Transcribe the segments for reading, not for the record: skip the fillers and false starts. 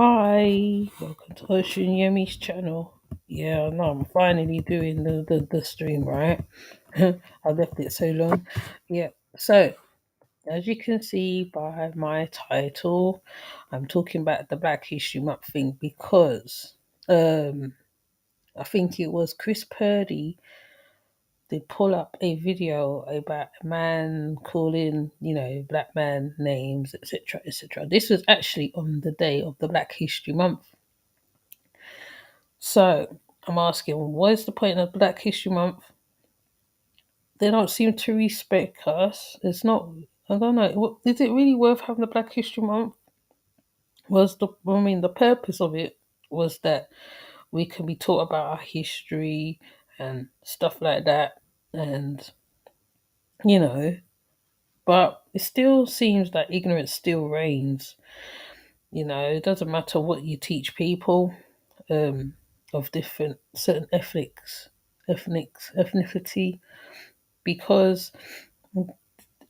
Hi, welcome to Ocean Yemi's channel. Yeah, no, I'm finally doing the stream, right? I left it so long. Yeah, so as you can see by my title, I'm talking about the Black History Month thing because I think it was Chris Purdy. They pull up a video about a man calling, black man names, etc., etc. This was actually on the day of the Black History Month. So I'm asking, what is the point of Black History Month? They don't seem to respect us. It's not. I don't know. Is it really worth having a Black History Month? The purpose of it was that we can be taught about our history and stuff like that, and you know. But it still seems that ignorance still reigns. It doesn't matter what you teach people of different certain ethnicity, because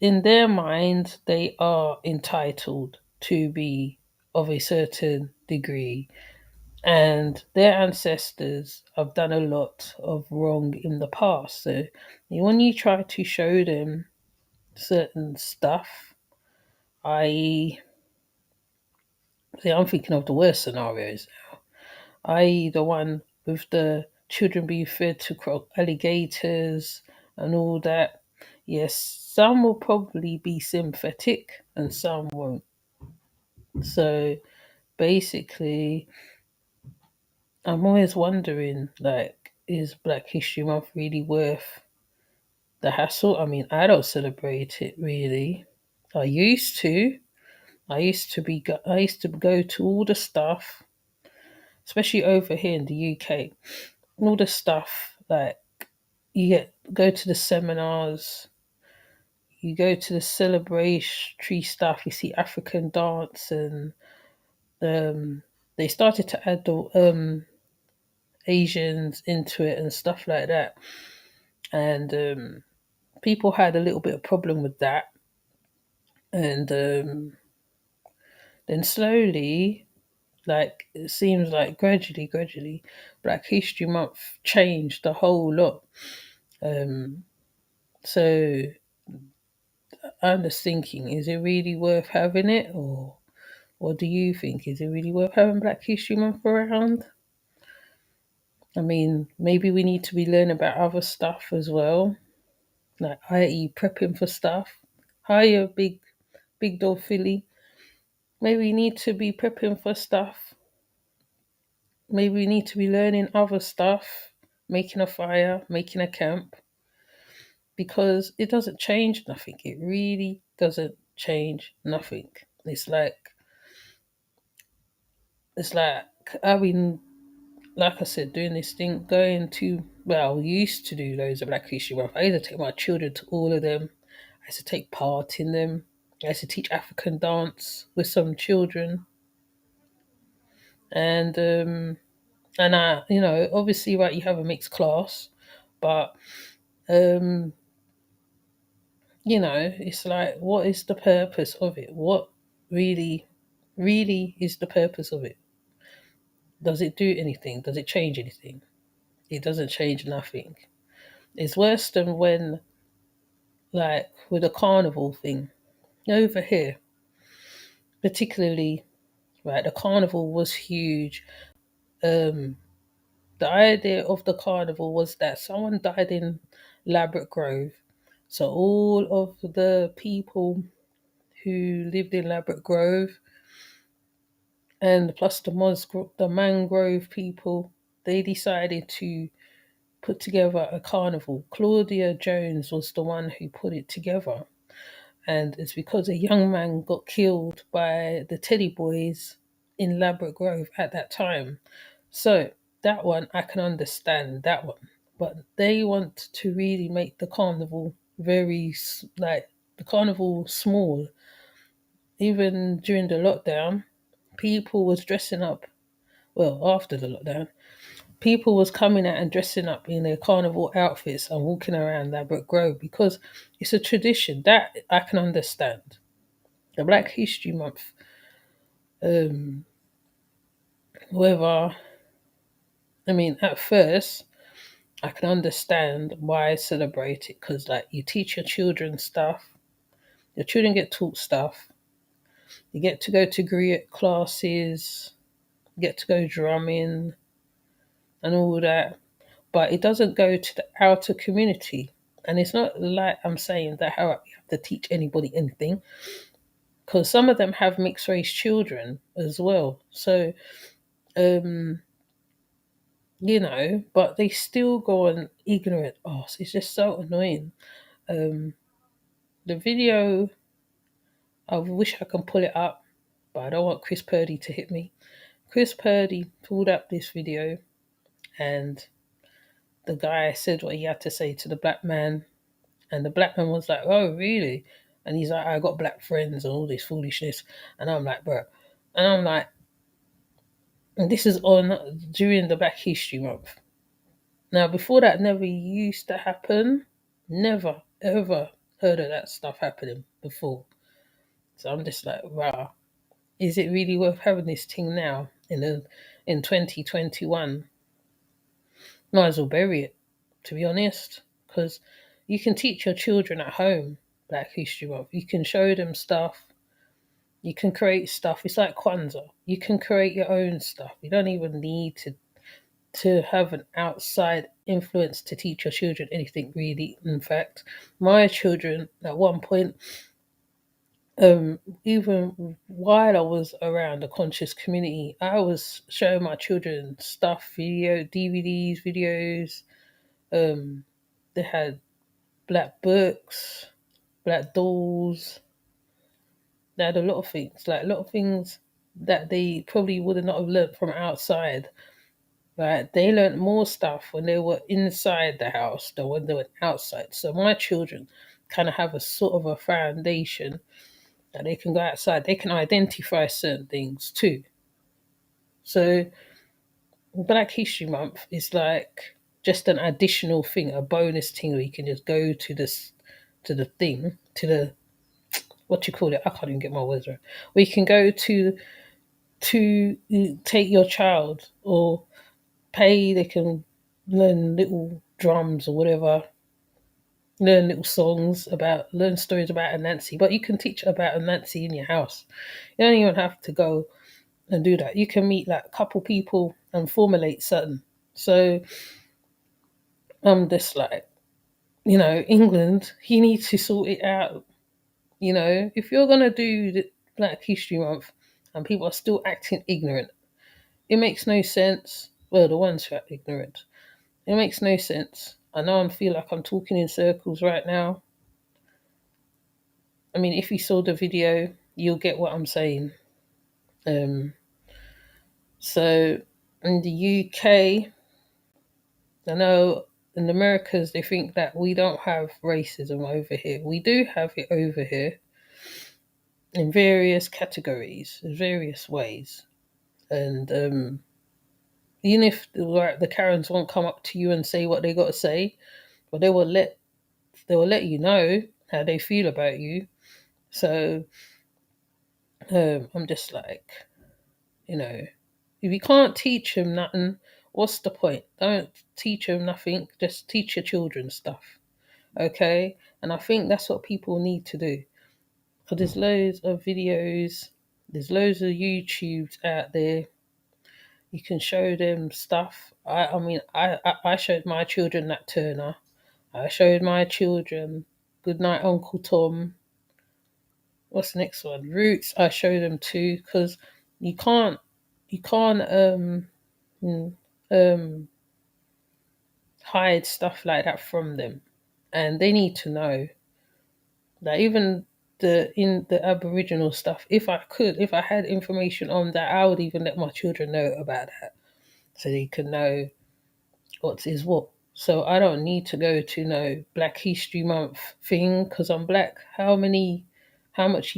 in their mind they are entitled to be of a certain degree, and their ancestors have done a lot of wrong in the past. So when you try to show them certain stuff, i.e., see, I'm thinking of the worst scenarios, i.e., the one with the children being fed to alligators and all that. Yes, some will probably be sympathetic and some won't. So basically, I'm always wondering, like, is Black History Month really worth the hassle? I mean, I don't celebrate it really. I used to. I used to go to all the stuff, especially over here in the UK. All the stuff like go to the seminars, you go to the celebratory stuff, you see African dance, and they started to add the Asians into it and stuff like that. And people had a little bit of problem with that. And then slowly, like it seems like gradually, Black History Month changed a whole lot. Um, so I'm just thinking, is it really worth having it, or what do you think? Is it really worth having Black History Month around? I mean, maybe we need to be learning about other stuff as well, like i.e. prepping for stuff. Hiya, big dog Philly. Maybe we need to be prepping for stuff. Maybe we need to be learning other stuff, making a fire, making a camp, because it doesn't change nothing. It really doesn't change nothing. It's like I've been, like I said, doing this thing, going to, well, used to do loads of Black History Month. I used to take my children to all of them. I used to take part in them. I used to teach African dance with some children. And I, obviously, right, you have a mixed class, but, um, it's like, what is the purpose of it? What really, really is the purpose of it? Does it do anything? Does it change anything? It doesn't change nothing. It's worse than when, like, with the carnival thing over here, particularly, right, the carnival was huge. Um, the idea of the carnival was that someone died in Labrador Grove. So all of the people who lived in Labrador Grove, and plus the mangrove people, they decided to put together a carnival. Claudia Jones was the one who put it together. And it's because a young man got killed by the Teddy Boys in Labrador Grove at that time. So that one, I can understand that one. But they want to really make the carnival like, the carnival small. Even during the lockdown, people was dressing up. Well, after the lockdown, people was coming out and dressing up in their carnival outfits and walking around Labrador Grove because it's a tradition that I can understand. The Black History Month, whether, I mean, at first, I can understand why I celebrate it because, like, you teach your children stuff, your children get taught stuff, you get to go to griot classes, you get to go drumming and all that, but it doesn't go to the outer community. And it's not like I'm saying that how you have to teach anybody anything, because some of them have mixed race children as well. So, um, but they still go on ignorant. Oh, it's just so annoying. Um, the video, I wish I can pull it up, but I don't want Chris Purdy to hit me. Chris Purdy pulled up this video, and the guy said what he had to say to the black man, and the black man was like, "Oh, really?" And he's like, "I got black friends and all this foolishness," and I'm like, "Bro," and I'm like, and this is on during the Black History Month. Now, before that, never used to happen. Never ever heard of that stuff happening before. So I'm just like, wow, is it really worth having this thing now in 2021? Might as well bury it, to be honest, because you can teach your children at home Black History Month. You can show them stuff. You can create stuff. It's like Kwanzaa. You can create your own stuff. You don't even need to have an outside influence to teach your children anything really. In fact, my children at one point, even while I was around the conscious community, I was showing my children stuff, video, DVDs, videos. They had black books, black dolls. They had a lot of things, like a lot of things that they probably would have not have learnt from outside. Right? They learnt more stuff when they were inside the house than when they were outside. So my children kind of have a sort of a foundation that they can go outside. They can identify certain things too. So Black History Month is like just an additional thing, a bonus thing where you can just go to this, to the thing, to the, what you call it? I can't even get my words right. Where you can go to take your child or pay. They can learn little drums or whatever, learn little songs about, learn stories about Anansi. But you can teach about Anansi in your house. You don't even have to go and do that. You can meet like a couple people and formulate something. So I'm just like, England, you need to sort it out. If you're gonna do the Black History Month and people are still acting ignorant, it makes no sense. Well, the ones who are ignorant, it makes no sense. I know I feel like I'm talking in circles right now. I mean, if you saw the video, you'll get what I'm saying. Um, so in the UK, I know in the Americas they think that we don't have racism over here. We do have it over here in various categories, in various ways. And even if the Karens won't come up to you and say what they got to say, but they will let you know how they feel about you. So I'm just like, if you can't teach them nothing, what's the point? Don't teach them nothing. Just teach your children stuff, okay? And I think that's what people need to do. Because there's loads of videos, there's loads of YouTubes out there. You can show them stuff. I mean, I showed my children Nat Turner. I showed my children Goodnight Uncle Tom. What's the next one? Roots. I show them too because you can't you can't mm, um hide stuff like that from them, and they need to know that even the Aboriginal stuff. If I had information on that, I would even let my children know about that so they can know what is what. So I don't need to go to no Black History Month thing because I'm black. How much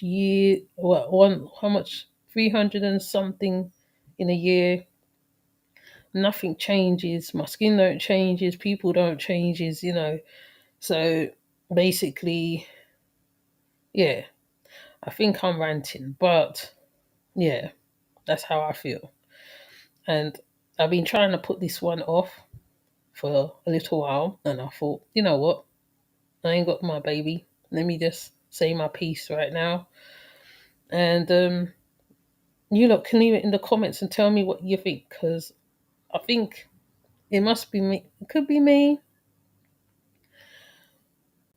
year, what, one, how much, 300 and something in a year. Nothing changes. My skin don't changes. People don't changes. So basically, yeah, I think I'm ranting, but yeah, that's how I feel. And I've been trying to put this one off for a little while, and I thought, you know what? I ain't got my baby. Let me just say my piece right now. And you lot can leave it in the comments and tell me what you think, because I think it must be me. It could be me,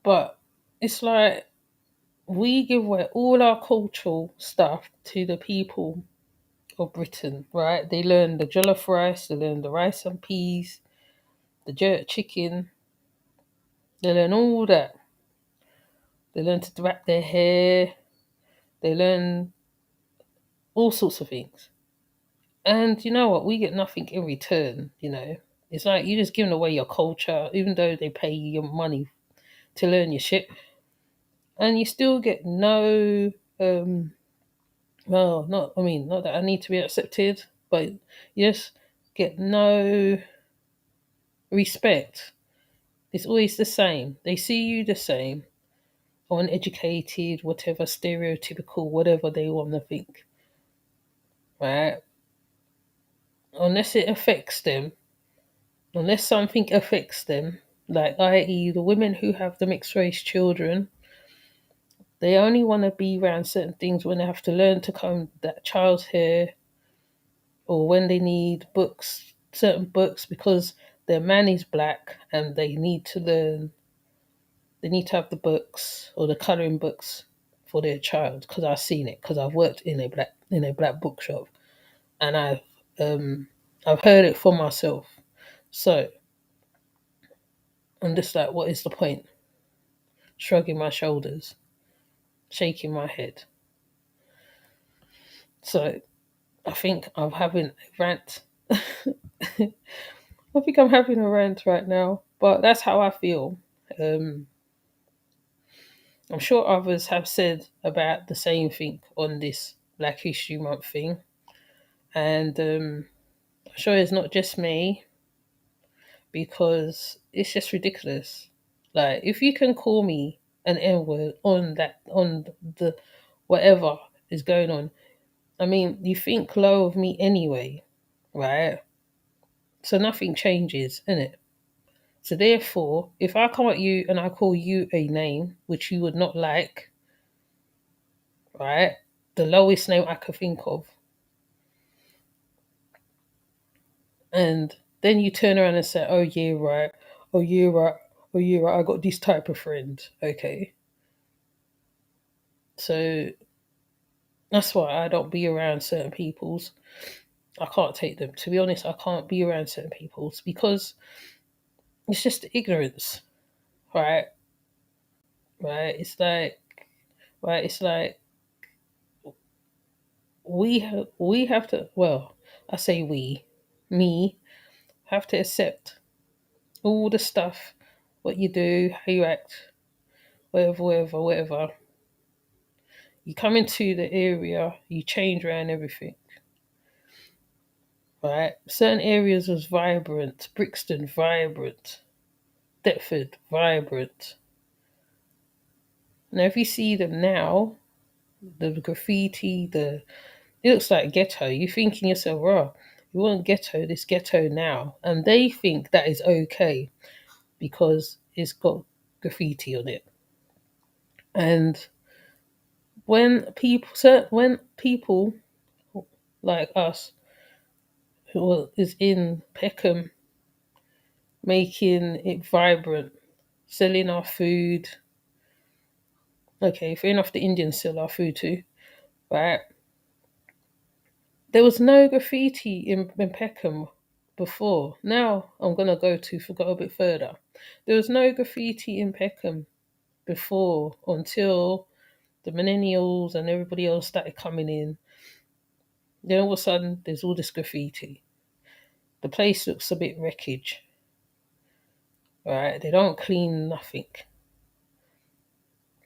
but it's like we give away all our cultural stuff to the people of Britain, right? They learn the jollof rice, they learn the rice and peas, the jerk chicken, they learn all that. They learn to wrap their hair, they learn all sorts of things. And you know what? We get nothing in return, you know. It's like you're just giving away your culture, even though they pay you your money to learn your shit. And you still get no, well, not, I mean, not that I need to be accepted, but you just get no respect. It's always the same. They see you the same, uneducated, whatever, stereotypical, whatever they want to think, right? Unless it affects them, unless something affects them, like i.e. the women who have the mixed race children, they only want to be around certain things when they have to learn to comb that child's hair, or when they need books, certain books, because their man is black and they need to learn, they need to have the books or the colouring books for their child. Because I've seen it, because I've worked in a black bookshop, and I've heard it for myself. So I'm just like, what is the point? Shrugging my shoulders, shaking my head. So I think I'm having a rant. I think I'm having a rant right now, but that's how I feel. Um, I'm sure others have said about the same thing on this Black History Month thing, and I'm sure it's not just me, because it's just ridiculous. Like, if you can call me an N word on that, on the whatever is going on, I mean, you think low of me anyway, right? So nothing changes, innit? So therefore, if I come at you and I call you a name which you would not like, right? The lowest name I could think of, and then you turn around and say, "Oh yeah, right. Oh yeah, right. Oh yeah, right. I got this type of friend." Okay, so that's why I don't be around certain peoples. I can't take them. To be honest, I can't be around certain peoples because it's just ignorance, right? Right? It's like, right? It's like we have to. Well, I say we, me, have to accept all the stuff, what you do, how you act, whatever, whatever, whatever. You come into the area, you change around everything, right? Certain areas was vibrant, Brixton vibrant, Deptford vibrant. Now, if you see them now, the graffiti, it looks like ghetto. You're thinking yourself, "Raw, you want ghetto? This ghetto now," and they think that is okay because it's got graffiti on it. And when people like us, who is in Peckham, making it vibrant, selling our food. Okay, fair enough, the Indians sell our food too, right? There was no graffiti in Peckham before. Now I'm gonna go a bit further. There was no graffiti in Peckham before until the millennials and everybody else started coming in. Then all of a sudden there's all this graffiti. The place looks a bit wreckage, right? They don't clean nothing,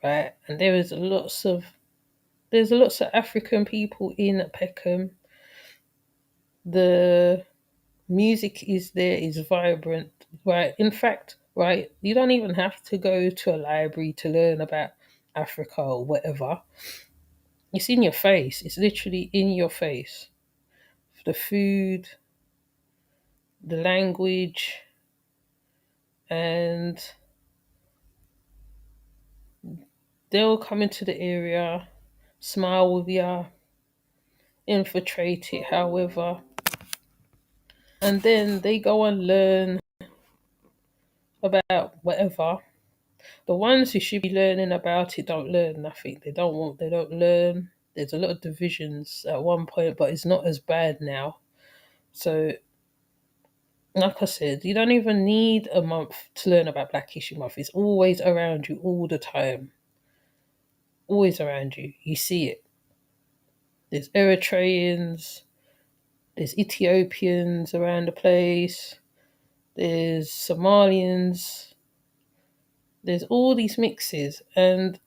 right? And there's lots of African people in Peckham. The music is there, is vibrant, right? In fact, right, you don't even have to go to a library to learn about Africa or whatever. It's in your face. It's literally in your face. The food, the language, and they'll come into the area, smile with you, infiltrate it, however, and then they go and learn about whatever. The ones who should be learning about it don't learn nothing. They don't learn. There's a lot of divisions at one point, but it's not as bad now. So, like I said, you don't even need a month to learn about Black History Month. It's always around you all the time. Always around you. You see it. There's Eritreans, there's Ethiopians around the place, there's Somalians, there's all these mixes, and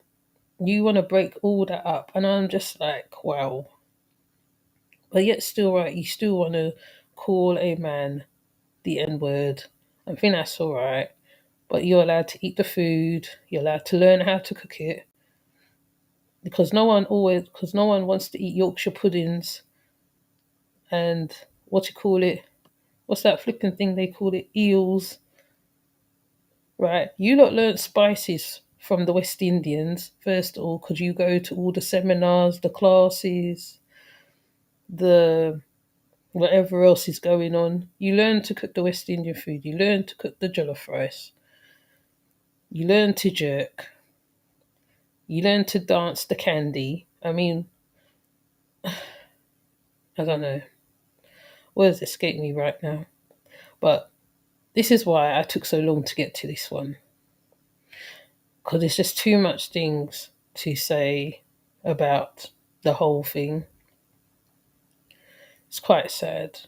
you want to break all that up. And I'm just like, wow. But yet, still, right, you still want to call a man the N word. I think that's all right. But you're allowed to eat the food, you're allowed to learn how to cook it. Because no one wants to eat Yorkshire puddings and what you call it, what's that flipping thing they call it? Eels, right? You lot learnt spices from the West Indians, first of all, because you go to all the seminars, the classes, the whatever else is going on. You learn to cook the West Indian food. You learn to cook the jollof rice. You learn to jerk. You learn to dance the candy. I mean, I don't know. Words escape me right now. But this is why I took so long to get to this one. Because it's just too much things to say about the whole thing. It's quite sad.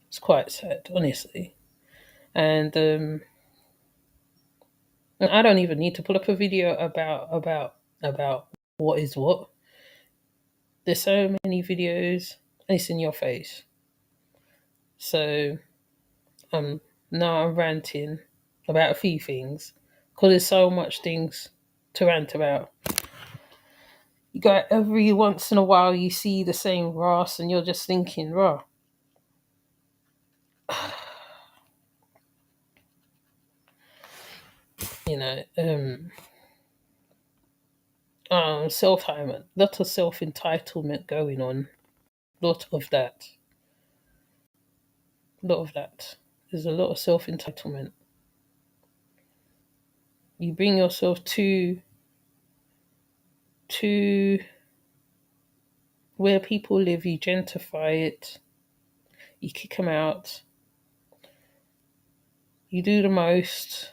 It's quite sad, honestly. And I don't even need to pull up a video about what is what. There's so many videos, and it's in your face. So now I'm ranting about a few things because there's so much things to rant about. You got every once in a while you see the same grass and you're just thinking, raw. You know, self lot of self entitlement going on, lot of that, lot of that. There's a lot of self entitlement. You bring yourself to where people live, you gentrify it, you kick them out, you do the most.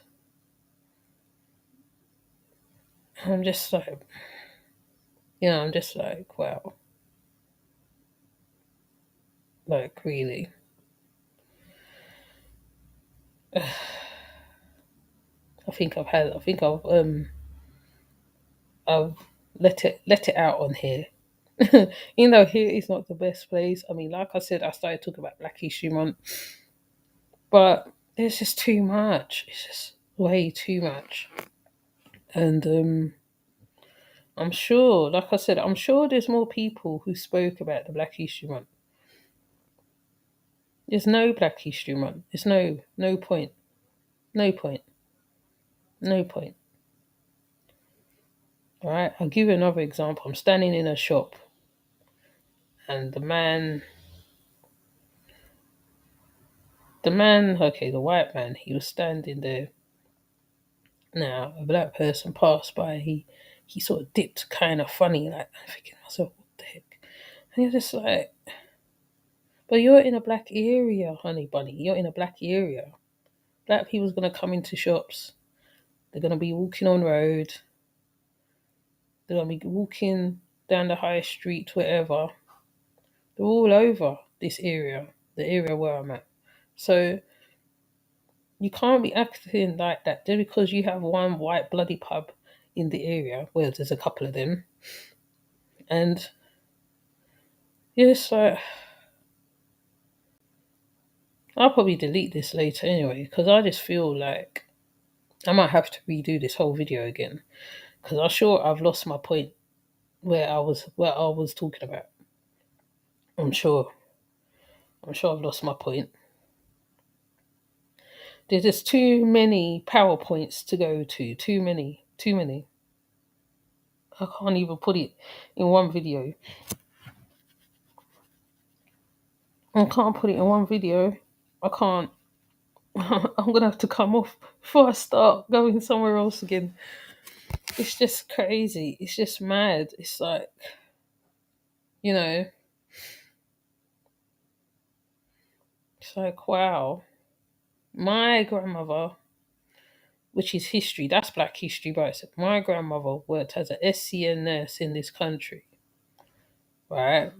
I'm just like, I'm just like, wow, like really. I think I've let it out on here. You know, here is not the best place. I mean, like I said, I started talking about Black History Month, but there's just too much. It's just way too much. And I'm sure, like I said, I'm sure there's more people who spoke about the Black History Month. There's no Black History Month. There's no point. No point. No point. All right, I'll give you another example. I'm standing in a shop, and okay, the white man, he was standing there. Now, a black person passed by. He sort of dipped kind of funny, like, I'm thinking to myself, what the heck? And you're just like, but you're in a black area, honey bunny. You're in a black area. Black people's gonna come into shops. They're gonna be walking on road. They're gonna be walking down the high street, wherever. They're all over this area, the area where I'm at. So you can't be acting like that just because you have one white bloody pub in the area. Well, there's a couple of them, and yes, I'll probably delete this later anyway because I just feel like I might have to redo this whole video again because I'm sure I've lost my point where I was talking about. I'm sure I've lost my point. There's just too many PowerPoints to go to. Too many. Too many. I can't even put it in one video. I can't put it in one video. I can't. I'm gonna have to come off before I start going somewhere else again. It's just crazy. It's just mad. It's like, you know, it's like, wow. My grandmother, which is history, that's black history, but my grandmother worked as a SCN nurse in this country, right?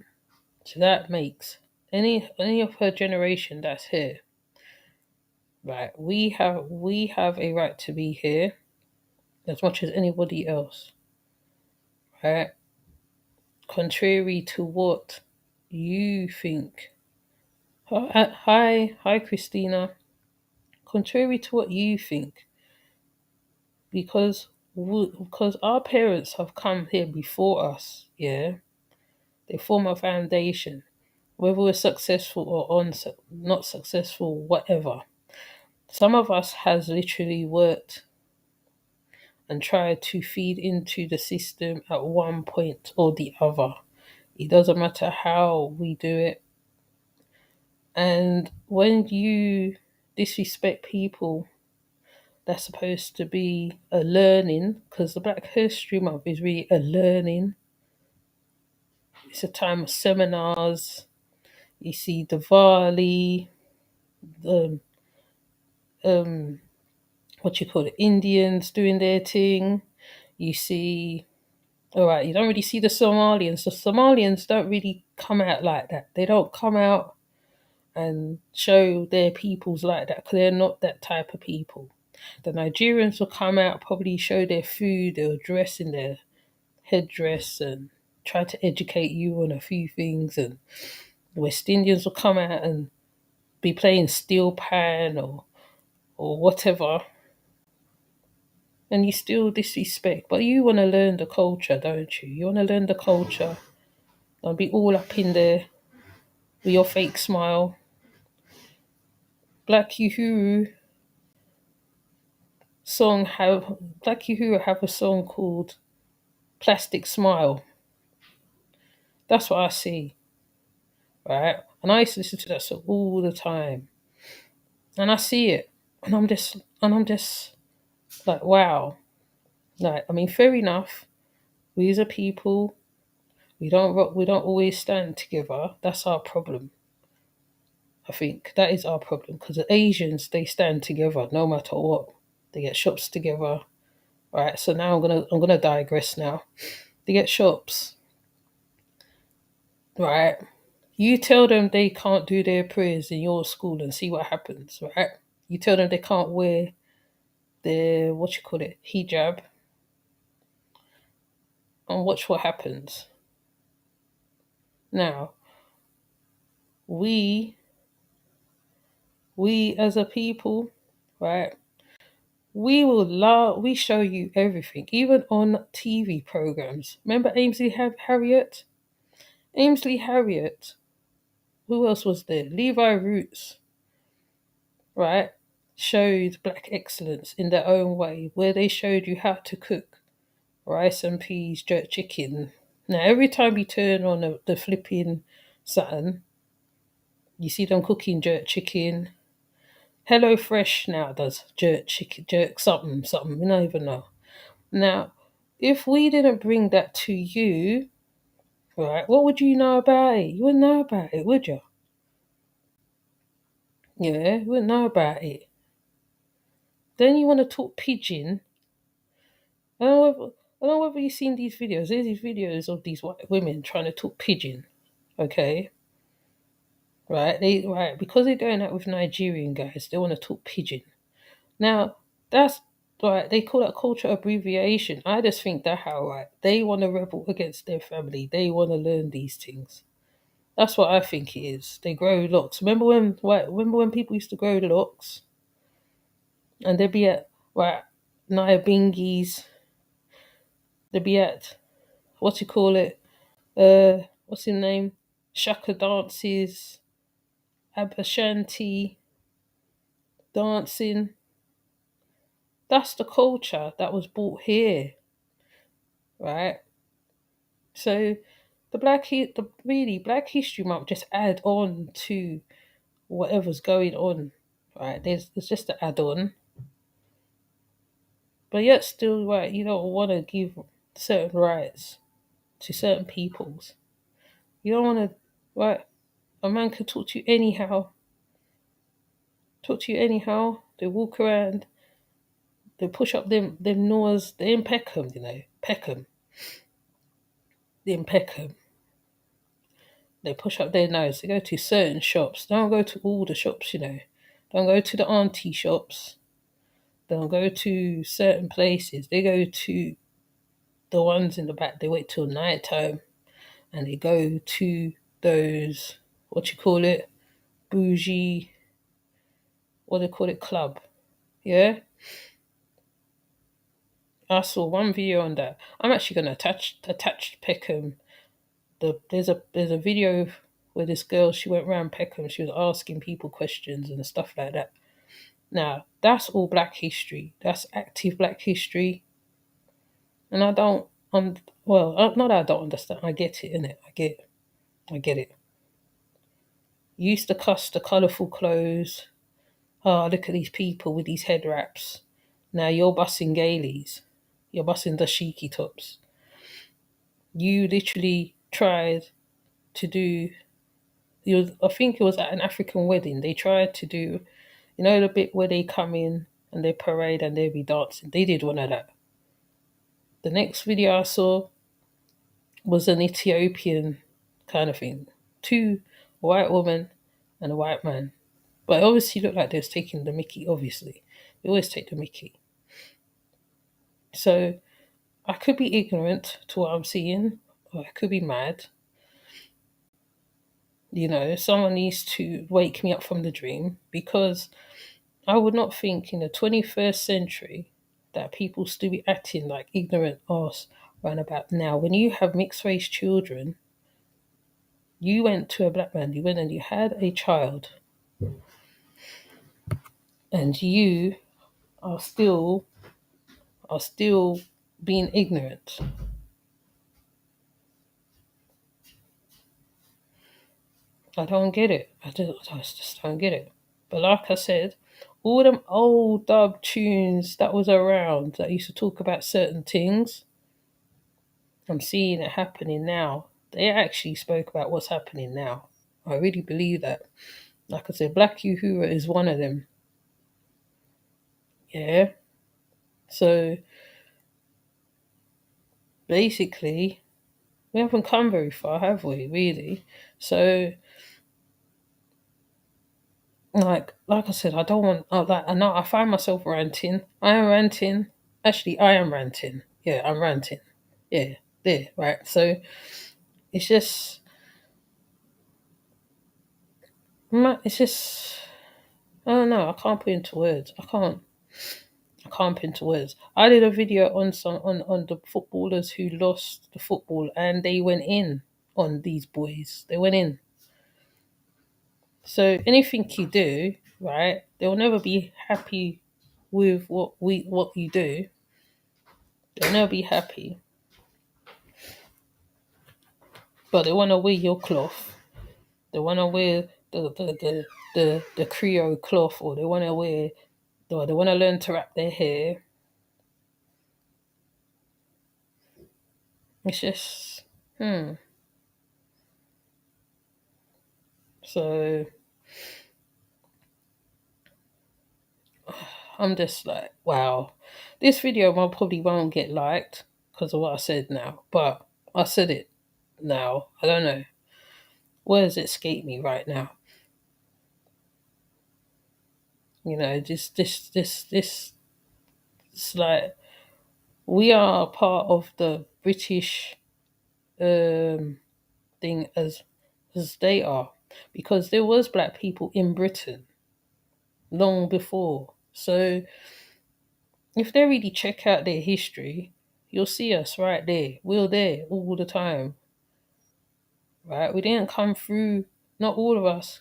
So that makes any of her generation that's here, right? We have a right to be here as much as anybody else, right? Contrary to what you think. Hi, Christina. Contrary to what you think, because our parents have come here before us, yeah, they form a foundation. Whether we're successful or not successful, whatever. Some of us has literally worked and tried to feed into the system at one point or the other. It doesn't matter how we do it. And when you disrespect people that's supposed to be a learning, because the Black History Month is really a learning. It's a time of seminars. You see Diwali, the what you call it, Indians doing their thing. You see, all right, you don't really see the Somalians. The Somalians don't really come out like that. They don't come out and show their peoples like that because they're not that type of people. The Nigerians will come out, probably show their food, they'll dress in their headdress and try to educate you on a few things. And the West Indians will come out and be playing steel pan or whatever. And you still disrespect. But you want to learn the culture, don't you? You want to learn the culture and be all up in there with your fake smile. Black Uhuru Black Uhuru have a song called Plastic Smile. That's what I see, right? And I used to listen to that song all the time. And I see it. And I'm just like, wow. Like, I mean, fair enough. We as a people, we don't always stand together. That's our problem. I think that is our problem because the Asians they stand together no matter what. They get shops together, right? So now I'm gonna digress now. They get shops, right? You tell them they can't do their prayers in your school and see what happens, right? You tell them they can't wear their what you call it hijab, and watch what happens. Now we we as a people, right? We show you everything, even on TV programs. Remember Harriet? Ainsley Harriet. Who else was there? Levi Roots, right? Showed black excellence in their own way, where they showed you how to cook rice and peas, jerk chicken. Now, every time you turn on the flipping Saturn, you see them cooking jerk chicken. Hello Fresh now does jerk chicken, jerk something. You don't even know. Now, if we didn't bring that to you, right, what would you know about it? You wouldn't know about it, would you? Yeah, you wouldn't know about it. Then you want to talk pigeon. I don't know whether you've seen these videos. There's these videos of these white women trying to talk pigeon. Okay, right because they're going out with Nigerian guys. They want to talk pigeon. Now that's right. They call that culture abbreviation. I just think that how right they want to rebel against their family. They want to learn these things. That's what I think it is. They grow locks. Remember when people used to grow locks, and they'd be at right Naya Bingies. They'd be at what you call it? What's his name? Shaka dances, Abashanti, dancing. That's the culture that was brought here, right? So the Black History Month just add on to whatever's going on, right? There's just an add on, but yet still, right? You don't want to give certain rights to certain peoples. You don't want to, right? A man can talk to you anyhow. Talk to you anyhow. They walk around. They push up them nose. They're in Peckham, Peckham. They're in Peckham. They push up their nose. They go to certain shops. They don't go to all the shops. Don't go to the auntie shops. They don't go to certain places. They go to the ones in the back. They wait till night time and they go to those, what you call it, bougie, what they call it, club. Yeah? I saw one video on that. I'm actually gonna attach Peckham. There's a video where this girl, she went around Peckham, she was asking people questions and stuff like that. Now, that's all Black history. That's active Black history. And I don't not that I don't understand. I get it, innit? I get it. You used to cuss the colourful clothes. Oh, look at these people with these head wraps. Now you're bussing gailies. You're bussing dashiki tops. You literally tried to do. I think it was at an African wedding. They tried to do, the bit where they come in and they parade and they be dancing. They did one of that. The next video I saw was an Ethiopian kind of thing. Two, a white woman and a white man. But it obviously looked like they was taking the mickey, obviously. They always take the mickey. So I could be ignorant to what I'm seeing, or I could be mad. Someone needs to wake me up from the dream, because I would not think in the 21st century that people still be acting like ignorant arse round about now. When you have mixed race children, you went to a black man, you went and you had a child, and you are still being ignorant. I don't get it. I just don't get it. But like I said, all them old dub tunes that was around that used to talk about certain things, I'm seeing it happening now. They actually spoke about what's happening now. I really believe that. Like I said, Black Uhura is one of them. Yeah. So basically, we haven't come very far, have we? Really? So, like I said, I don't want that. I know I find myself ranting. I am ranting. Actually, I am ranting. Yeah, I'm ranting. Yeah, there, right. So it's just, it's just. I don't know. I can't put into words. I can't put into words. I did a video on on the footballers who lost the football, and they went in on these boys. They went in. So anything you do, right? They'll never be happy with what you do. They'll never be happy, but they want to wear your cloth. They want to wear the Creole cloth, or they want to wear, or they want to learn to wrap their hair. It's just, So I'm just like, wow. This video probably won't get liked because of what I said now, but I said it now. I don't know. Where does it escape me right now? This. It's like we are part of the British thing as they are, because there was black people in Britain long before. So if they really check out their history, you'll see us right there. We're there all the time, right? We didn't come through. Not all of us,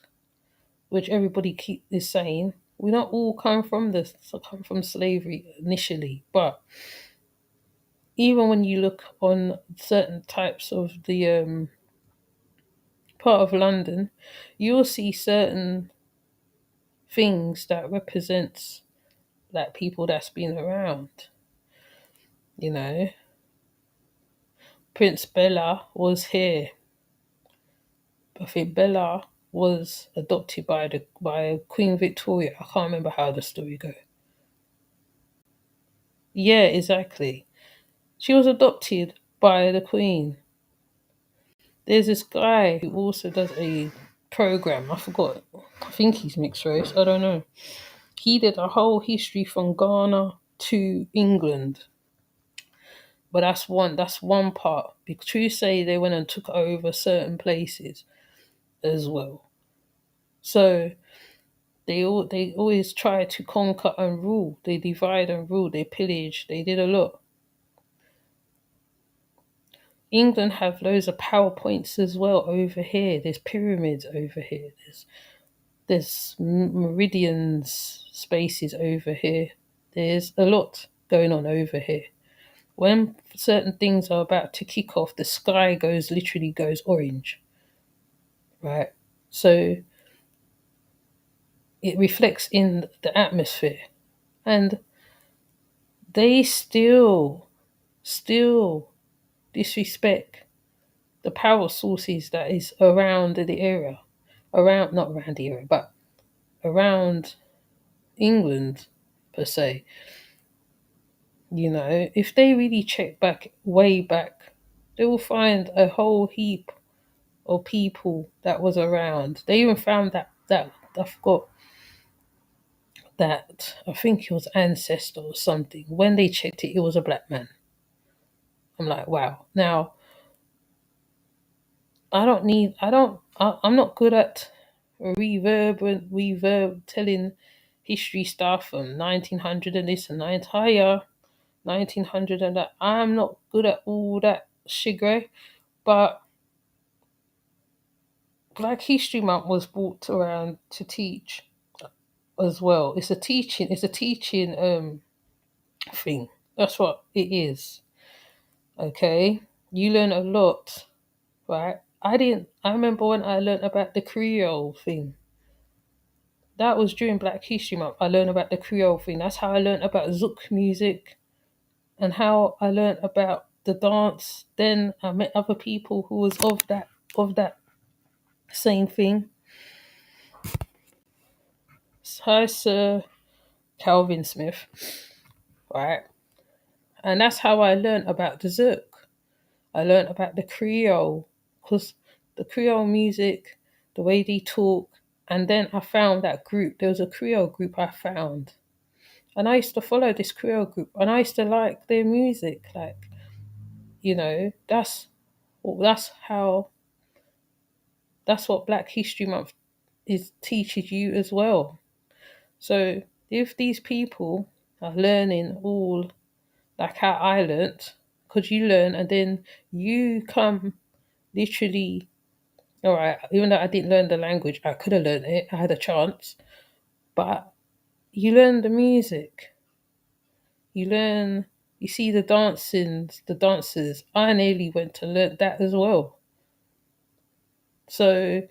which everybody is saying. We don't all come from this, so come from slavery initially, but even when you look on certain types of the part of London, you'll see certain things that represents like people that's been around. You know, Prince Bella was here. I think Bella was adopted by Queen Victoria. I can't remember how the story goes. Yeah, exactly. She was adopted by the Queen. There's this guy who also does a program. I forgot. I think he's mixed race. I don't know. He did a whole history from Ghana to England. But that's one part. Because true say they went and took over certain places as well. So they always try to conquer and rule. They divide and rule. They pillage. They did a lot. England have loads of PowerPoints as well over here. There's pyramids over here. There's meridians spaces over here. There's a lot going on over here. When certain things are about to kick off, the sky literally goes orange, right? So it reflects in the atmosphere, and they still disrespect the power sources that is around the area, around not around the area, but around England per se. You know, if they really check back way back, they will find a whole heap of people that was around. They even found that I forgot that I think it was ancestor or something. When they checked it, it was a black man. I'm like, wow. Now I'm not good at reverb telling history stuff from 1900 and this and that entire 1900 and that. I'm not good at all that shigre, but Black History Month was brought around to teach as well. It's a teaching thing. That's what it is. Okay? You learn a lot, right? I remember when I learned about the Creole thing. That was during Black History Month. I learned about the Creole thing. That's how I learned about Zouk music and how I learned about the dance. Then I met other people who was of that same thing. Hi, Sir Calvin Smith, right? And that's how I learned about the Zouk. I learned about the Creole, because the Creole music, the way they talk, and then I found that group. There was a Creole group I found, and I used to follow this Creole group, and I used to like their music. Like, that's how that's what Black History Month is teaches you as well. So if these people are learning all like how I learnt, because you learn and then you come literally. All right, even though I didn't learn the language, I could have learned it. I had a chance, but you learn the music. You learn. You see the dancers. I nearly went to learn that as well. So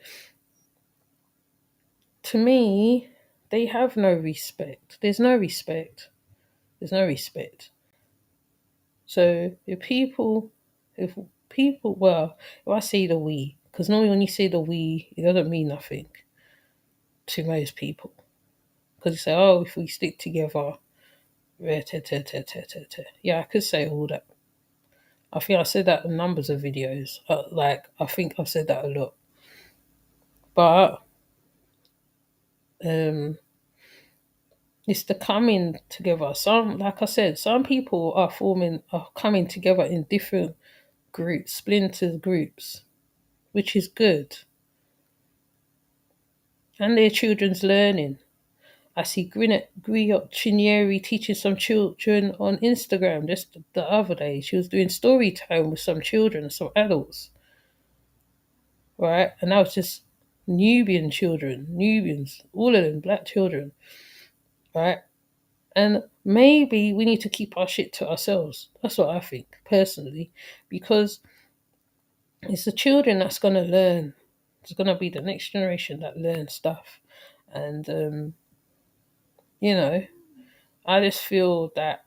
to me, they have no respect. There's no respect. There's no respect. So well, if I say the we, because normally when you say the we, it doesn't mean nothing to most people. Because you say, oh, if we stick together, yeah, I could say all that. I think I said that in numbers of videos. I think I've said that a lot. But um, it's the coming together. Like I said, some people are coming together in different groups, splinter groups, which is good. And their children's learning. I see Griot Chinieri teaching some children on Instagram just the other day. She was doing story time with some children, some adults, right? And that was just Nubians, all of them, black children. right? And maybe we need to keep our shit to ourselves. That's what I think, personally, because it's the children that's going to learn. It's going to be the next generation that learns stuff. And, you know, I just feel that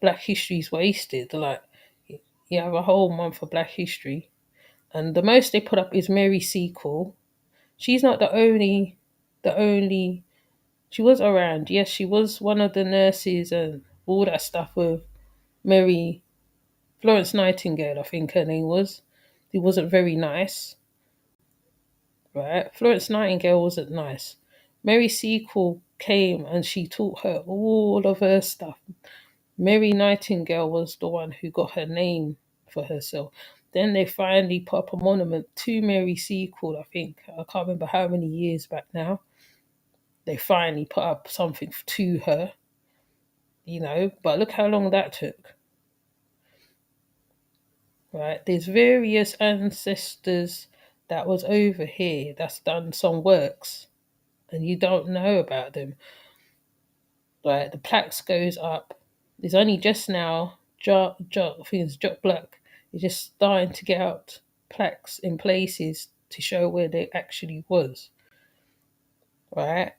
Black History is wasted. Like, you have a whole month for Black History, and the most they put up is Mary Sequel. She's not the only. She was around. Yes, she was one of the nurses and all that stuff with Mary Florence Nightingale, I think her name was. It wasn't very nice, right? Florence Nightingale wasn't nice. Mary Sequel came and she taught her all of her stuff. Mary Nightingale was the one who got her name for herself. Then they finally put up a monument to Mary Sequel, I think. I can't remember how many years back now. They finally put up something to her, but look how long that took, right? There's various ancestors that was over here that's done some works and you don't know about them. Like the plaques goes up. There's only just now, I think it's Jock Black, is just starting to get out plaques in places to show where they actually was, right?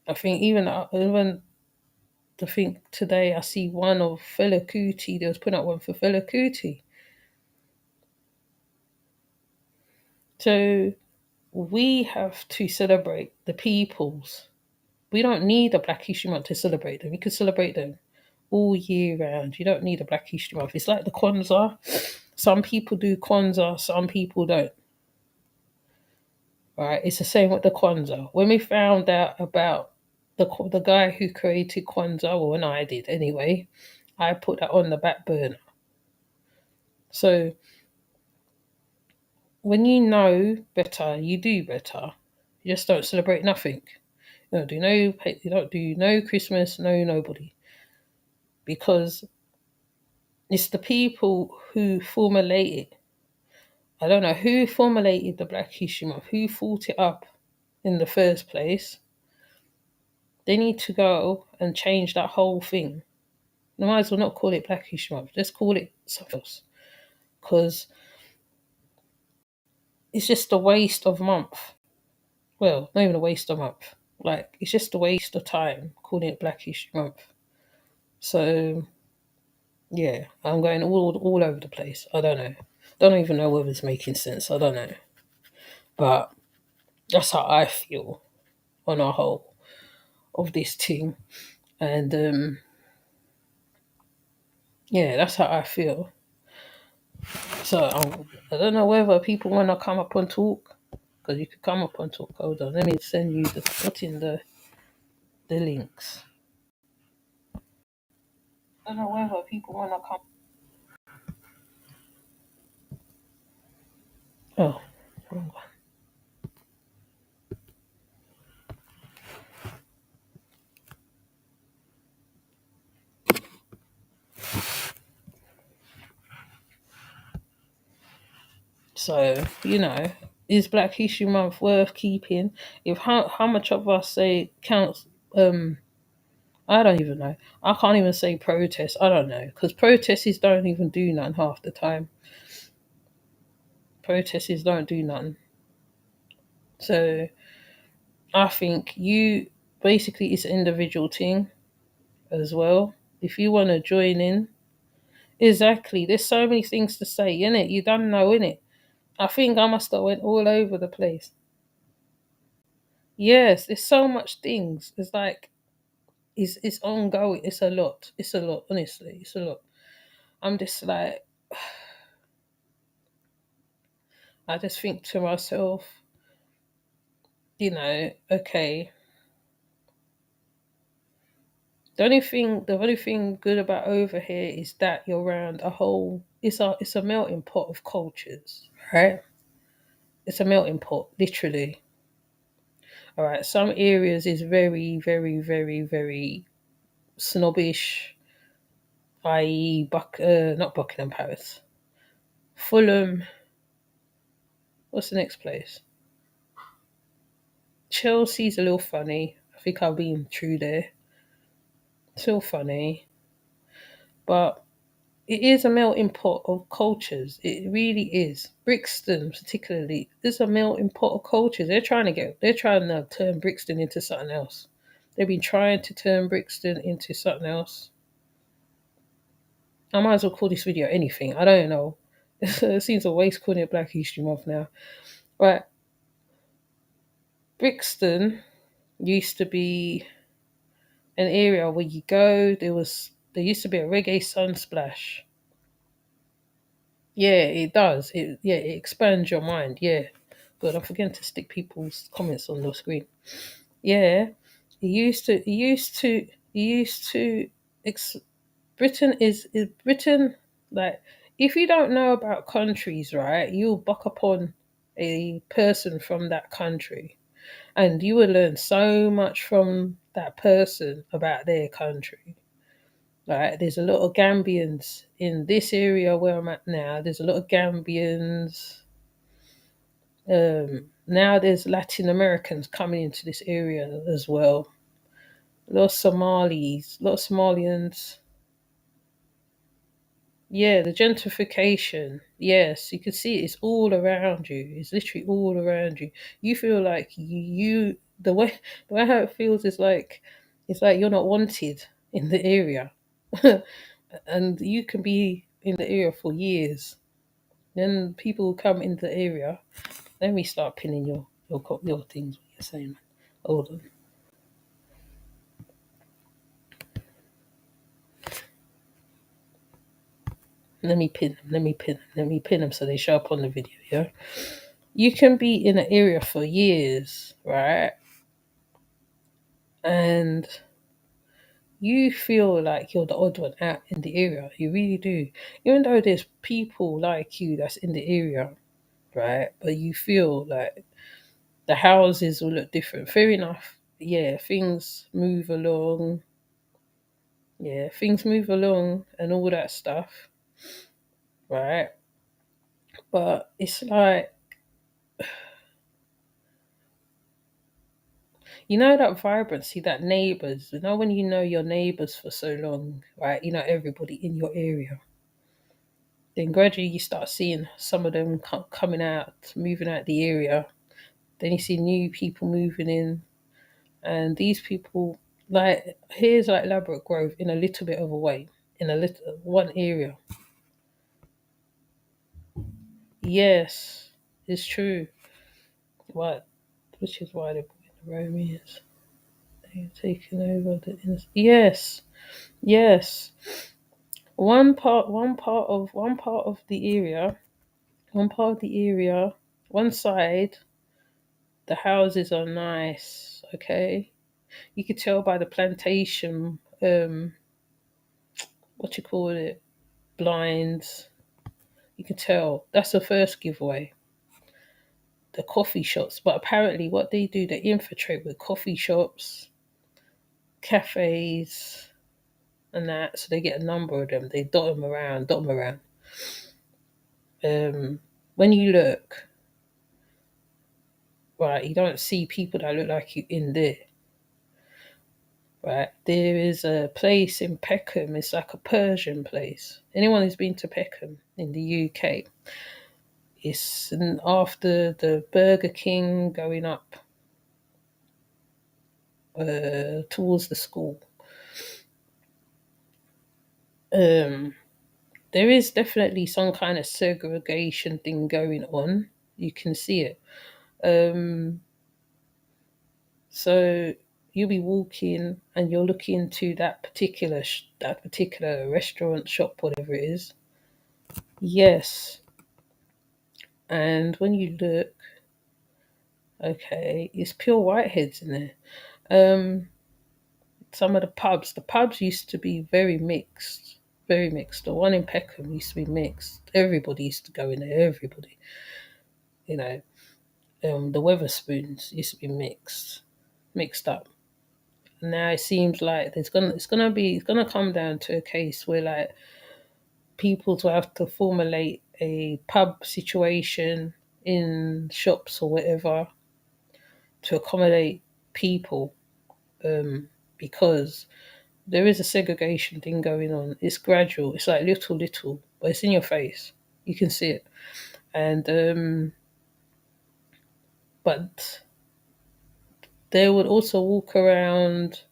I think even I think today I see one of Fela Kuti. They was putting up one for Fela Kuti. So we have to celebrate the peoples. We don't need a Black History Month to celebrate them. We could celebrate them all year round. You don't need a Black History Month. It's like the Kwanzaa. Some people do Kwanzaa, some people don't. Right? It's the same with the Kwanzaa. When we found out about the guy who created Kwanzaa, well, when I did anyway, I put that on the back burner. So when you know better, you do better. You just don't celebrate nothing. You don't do no Christmas, no nobody, because it's the people who formulate it. I don't know who formulated the Black History Month, who thought it up in the first place. They need to go and change that whole thing. They might as well not call it Black History Month. Just call it something else, because it's just a waste of month. Well, not even a waste of month. Like it's just a waste of time calling it Black History Month. So yeah, I'm going all over the place. I don't know. Don't even know whether it's making sense. I don't know. But that's how I feel on a whole of this team. And yeah, that's how I feel. So I don't know whether people want to come up and talk, because you could come up and talk. Hold on, let me send you put in the links. I don't know whether people want to come. Oh, wrong one. So is Black History Month worth keeping? If how much of us say counts? I don't even know. I can't even say protest. I don't know, because protesters don't even do nothing half the time. Protesters don't do nothing. So I think you basically it's an individual thing as well. If you want to join in, exactly. There's so many things to say in it. You don't know in it. I think I must have went all over the place. Yes, there's so much things. It's like it's ongoing. It's a lot. It's a lot. Honestly, it's a lot. I'm just like I just think to myself, okay. The only thing good about over here is that you're around a whole. It's a melting pot of cultures, right? It's a melting pot, literally. All right. Some areas is very, very, very, very snobbish, i.e., not Buckingham Palace, Fulham. What's the next place? Chelsea's a little funny. think I've been through there. Still funny, but it is a melting pot of cultures. It really is. Brixton, particularly, is a melting pot of cultures. They're trying to turn Brixton into something else. They've been trying to turn Brixton into something else. I might as well call this video anything. I don't know. It seems a waste calling it Black History Month now. Right. Brixton used to be an area where you go. There used to be a reggae sunsplash. Yeah, it does. It expands your mind. Yeah, but I'm forgetting to stick people's comments on the screen. Yeah, it used to. Ex- Britain is Britain like if you don't know about countries, right? You'll buck upon a person from that country, and you will learn so much from that person about their country. Right, there's a lot of Gambians in this area where I'm at now. There's a lot of Gambians. Now there's Latin Americans coming into this area as well. A lot of Somalis, a lot of Somalians. Yeah, the gentrification. Yes, you can see it. It's all around you. It's literally all around you. You feel like the way how it feels is like it's like you're not wanted in the area. And you can be in the area for years. Then people come in the area. Let me start pinning your things. What you're saying? Hold on. Let me pin them. Let me pin them. Let me pin them so they show up on the video. Yeah. You can be in an area for years, right? And you feel like you're the odd one out in the area. You really do. Even though there's people like you that's in the area, right? But you feel like the houses will look different. Fair enough. Yeah, things move along. Yeah, things move along and all that stuff, right? But it's like, you know, that vibrancy, that neighbours, when you know your neighbours for so long, right? You know everybody in your area. Then gradually you start seeing some of them coming out, moving out the area. Then you see new people moving in, and these people, like, here's like Ladbroke Grove in a little bit of a way, in a little one area. Yes, it's true. What? Which is why they're the Romans. They've taken over yes, yes. One part of the area, one part of the area, one side, the houses are nice. Okay, you could tell by the plantation. What you call it? Blinds. You can tell that's the first giveaway. The coffee shops, but apparently, what they do, they infiltrate with coffee shops, cafes, and that. So they get a number of them. They dot them around, dot them around. When you look, right, you don't see people that look like you in there. Right, there is a place in Peckham. It's like a Persian place. Anyone who's been to Peckham in the UK, it's after the Burger King going up towards the school. Um, there is definitely some kind of segregation thing going on. You can see it. Um, so you'll be walking and you're looking to that particular restaurant, shop, whatever it is. Yes, and when you look, okay, it's pure whiteheads in there. Um, some of the pubs used to be very mixed, very mixed. The one in Peckham used to be mixed. Everybody used to go in there. Everybody, you know. The Weatherspoons used to be mixed up. Now it seems like it's gonna come down to a case where like people to have to formulate a pub situation in shops or whatever to accommodate people. because there is a segregation thing going on. It's gradual. It's like little, but it's in your face. You can see it, and but they would also walk around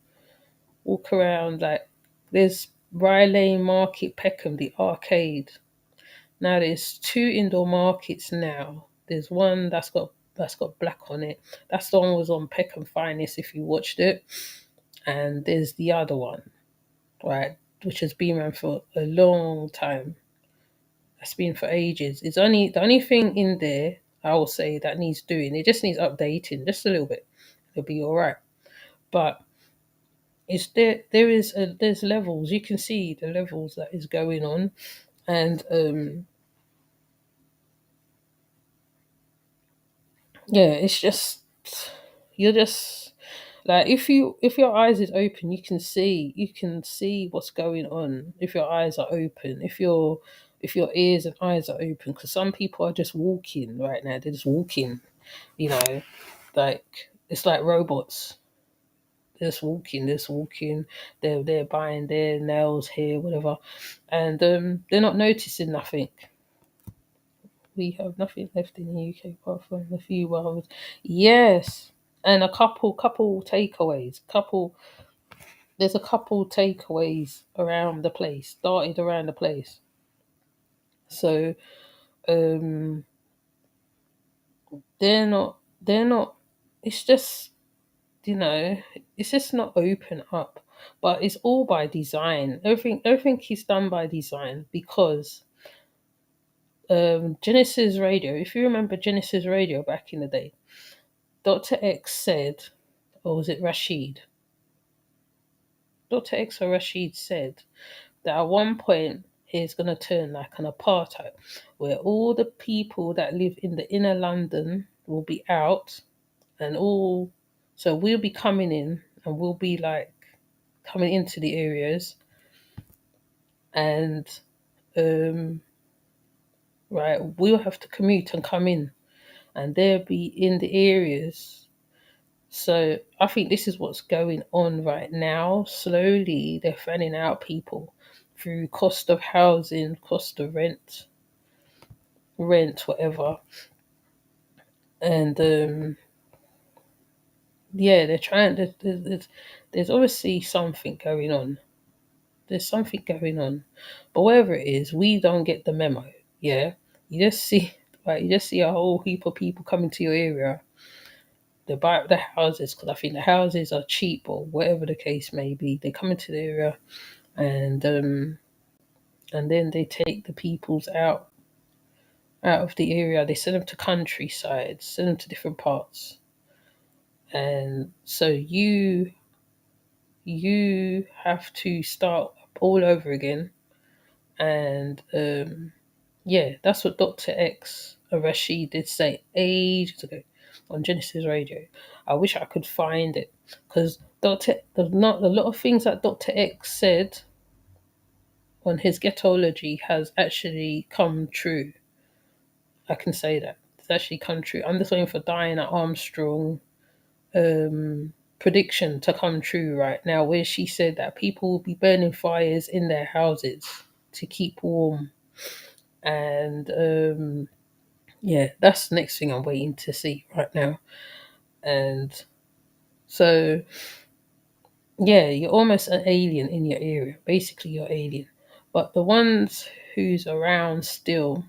like there's Rye Lane Market, Peckham, the arcade. Now there's two indoor markets now. There's one that's got black on it. That's the one was on Peckham Finest if you watched it, and there's the other one, right, which has been around for a long time. That's been for ages. It's only the only thing in there I will say that needs doing. It just needs updating just a little bit. It'll be all right. But it's there. There's levels. You can see the levels that is going on, and yeah, it's just you're just like if your eyes is open, you can see what's going on. If your eyes are open, if your ears and eyes are open, because some people are just walking right now. They're just walking, you know, like it's like robots. They're just walking. They're buying their nails here, whatever, and they're not noticing nothing. We have nothing left in the UK apart from a few wild. Yes, and a couple takeaways. There's a couple takeaways around the place, started around the place. So um, they're not. It's just it's just not open up. But it's all by design. Everything is done by design because Genesis Radio. If you remember Genesis Radio back in the day, Dr. X said, or was it Rashid? Dr. X or Rashid said that at one point it's going to turn like an apartheid, where all the people that live in the inner London will be out, and so we'll be coming in and we'll be like coming into the areas, and um, right, we'll have to commute and come in, and they'll be in the areas. So I think this is what's going on right now. Slowly, they're fanning out people through cost of housing, cost of rent, whatever. And yeah, they're trying. There's obviously something going on. There's something going on, but whatever it is, we don't get the memo. Yeah, you just see, right? You just see a whole heap of people coming to your area. They buy up the houses because I think the houses are cheap or whatever the case may be. They come into the area and then they take the peoples out of the area. They send them to countryside, send them to different parts, and so you have to start all over again. And yeah, that's what Dr. X Rashid did say ages ago on Genesis Radio. I wish I could find it because there's not a lot of things that Dr. X said on his Getology has actually come true. I can say that it's actually come true. I'm just waiting for Diana Armstrong prediction to come true right now, where she said that people will be burning fires in their houses to keep warm. And yeah, that's the next thing I'm waiting to see right now. And so yeah, you're almost an alien in your area. Basically, you're alien. But the ones who's around still,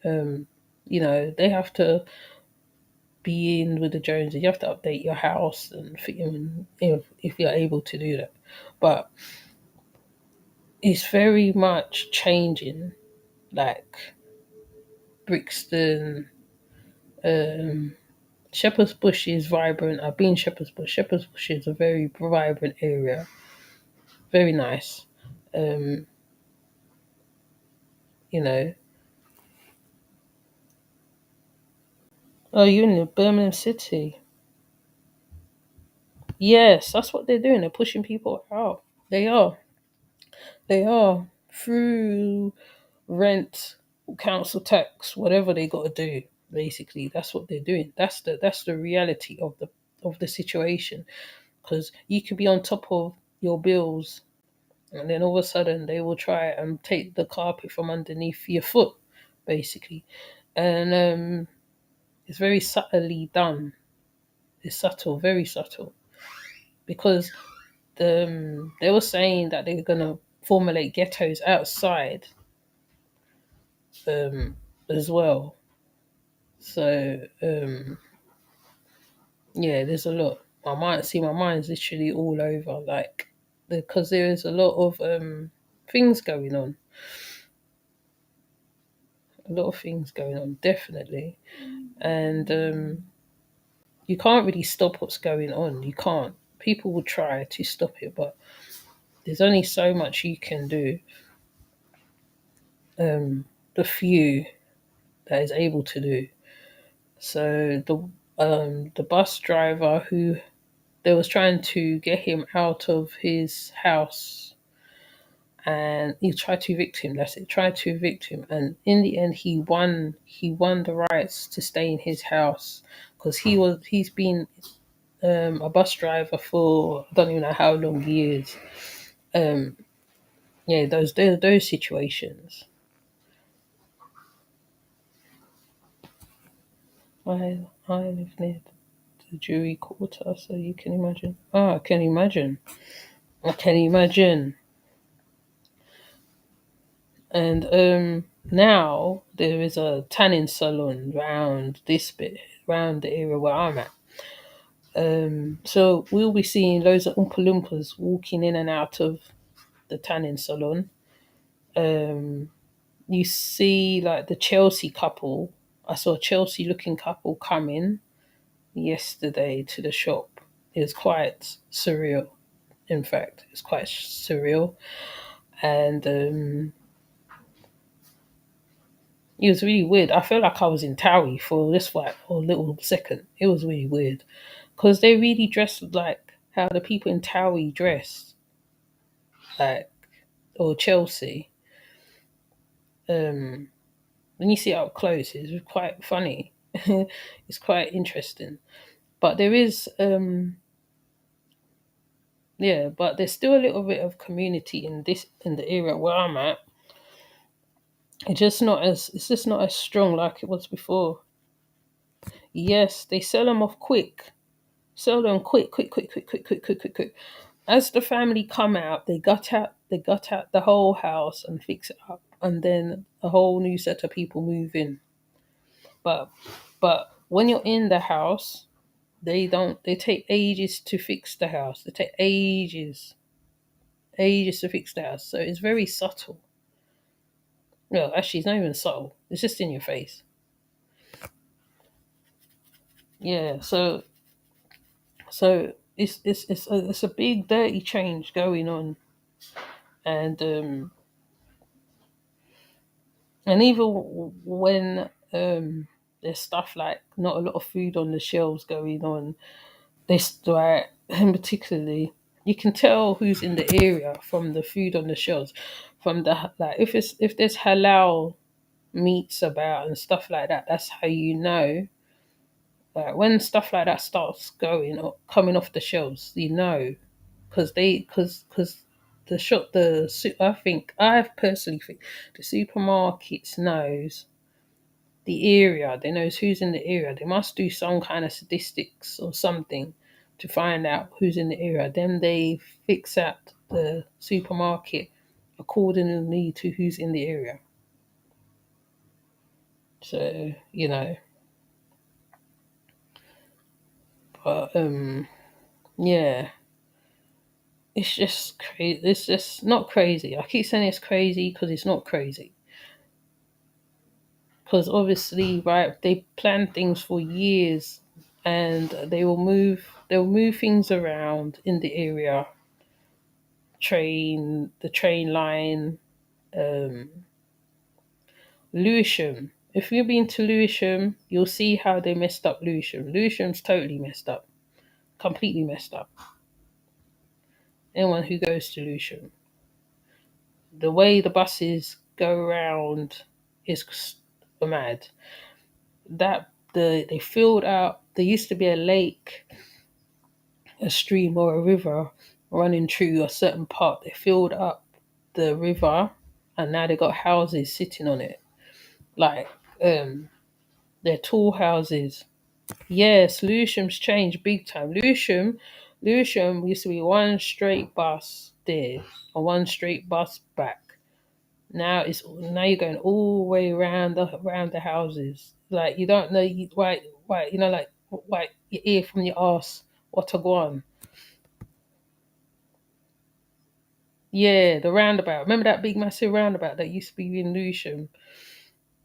um, they have to be in with the Joneses. You have to update your house and fit in if you're able to do that. But it's very much changing. Like Brixton, um, Shepherd's Bush is vibrant. I've been Shepherd's Bush. Shepherd's Bush is a very vibrant area. Very nice. Um, you know. Oh, you're in Birmingham City. Yes, that's what they're doing. They're pushing people out. They are. They are. Through rent, council tax, whatever they got to do. Basically, that's what they're doing. That's the reality of of the situation, because you could be on top of your bills, and then all of a sudden they will try and take the carpet from underneath your foot, basically. And it's very subtly done. It's subtle, very subtle, because they were saying that they're gonna formulate ghettos outside as well. So yeah, there's a lot. My mind's literally all over, like, because there is a lot of things going on, a lot of things going on, definitely. And you can't really stop what's going on. You can't. People will try to stop it, but there's only so much you can do. The few that is able to do. So the bus driver who they was trying to get him out of his house, and he tried to evict him. That's it. Tried to evict him, and in the end, he won. He won the rights to stay in his house, because he's been a bus driver for I don't even know how long years. Um, yeah, those situations. I live near the Jewry Quarter, so you can imagine. Oh, I can imagine. I can imagine. And now there is a tanning salon round this bit, round the area where I'm at. So we'll be seeing loads of Oompa Loompas walking in and out of the tanning salon. Um, you see like the Chelsea couple. I saw a Chelsea looking couple come in yesterday to the shop. It was quite surreal. In fact, it's quite surreal, and it was really weird. I felt like I was in Towie for this like a little second. It was really weird because they really dressed like how the people in Towie dress, like, or Chelsea. Um, when you see it up close, it's quite funny. It's quite interesting. But there is, yeah, but there's still a little bit of community in the area where I'm at. It's just not as strong like it was before. Yes, they sell them off quick. Sell them quick, quick, quick, quick, quick, quick, quick, quick, quick. As the family come out, they gut out the whole house and fix it up, and then a whole new set of people move in. But when you're in the house, they don't. They take ages to fix the house. They take ages to fix the house. So it's very subtle. No, actually, it's not even subtle. It's just in your face. Yeah. So it's a big dirty change going on, and even when there's stuff like not a lot of food on the shelves going on, this like and particularly you can tell who's in the area from the food on the shelves, from the like if there's halal meats about and stuff like that. That's how you know. Like when stuff like that starts going or coming off the shelves, you know, because the shop I think I personally think the supermarkets knows the area. They knows who's in the area. They must do some kind of statistics or something to find out who's in the area. Then they fix out the supermarket accordingly to who's in the area. So but yeah, it's just crazy. It's just not crazy. I keep saying it's crazy because it's not crazy. Because obviously, right, they plan things for years, and they'll move things around in the area, the train line. um Lewisham, if you've been to Lewisham, you'll see how they messed up Lewisham's totally messed up, completely messed up. Anyone who goes to Lewisham, the way the buses go around is mad. That they filled out. There used to be a lake a stream or a river running through a certain part. They filled up the river, and now they got houses sitting on it, like they're tall houses. Yes, Lewisham's changed big time. Lewisham used to be one straight bus there and one straight bus back. Now you're going all the way around the houses. Like you don't know why you know like why your ear from your arse what to go on. Yeah, the roundabout. Remember that big massive roundabout that used to be in Lewisham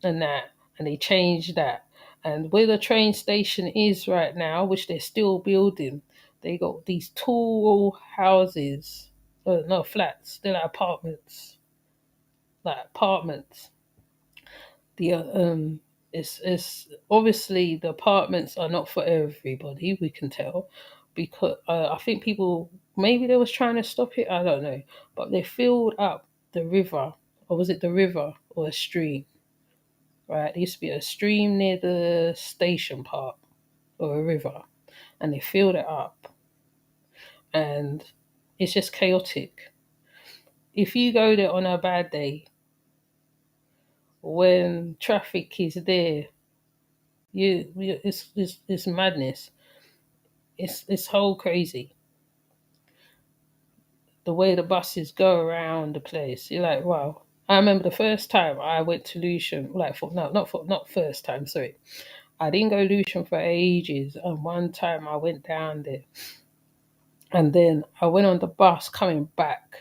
and that, and they changed that. And where the train station is right now, which they're still building, they got these tall houses, no flats. They're like apartments. The it's obviously the apartments are not for everybody. We can tell because I think people maybe they was trying to stop it. I don't know, but they filled up the river, or was it the river or a stream? Right, there used to be a stream near the station part or a river, and they filled it up, and it's just chaotic. If you go there on a bad day, when traffic is there, it's madness. It's whole crazy. The way the buses go around the place, you're like, wow. I remember the first time I went to Lucian, like for no, not first time, sorry. I didn't go Lucian for ages, and one time I went down there, and then I went on the bus coming back.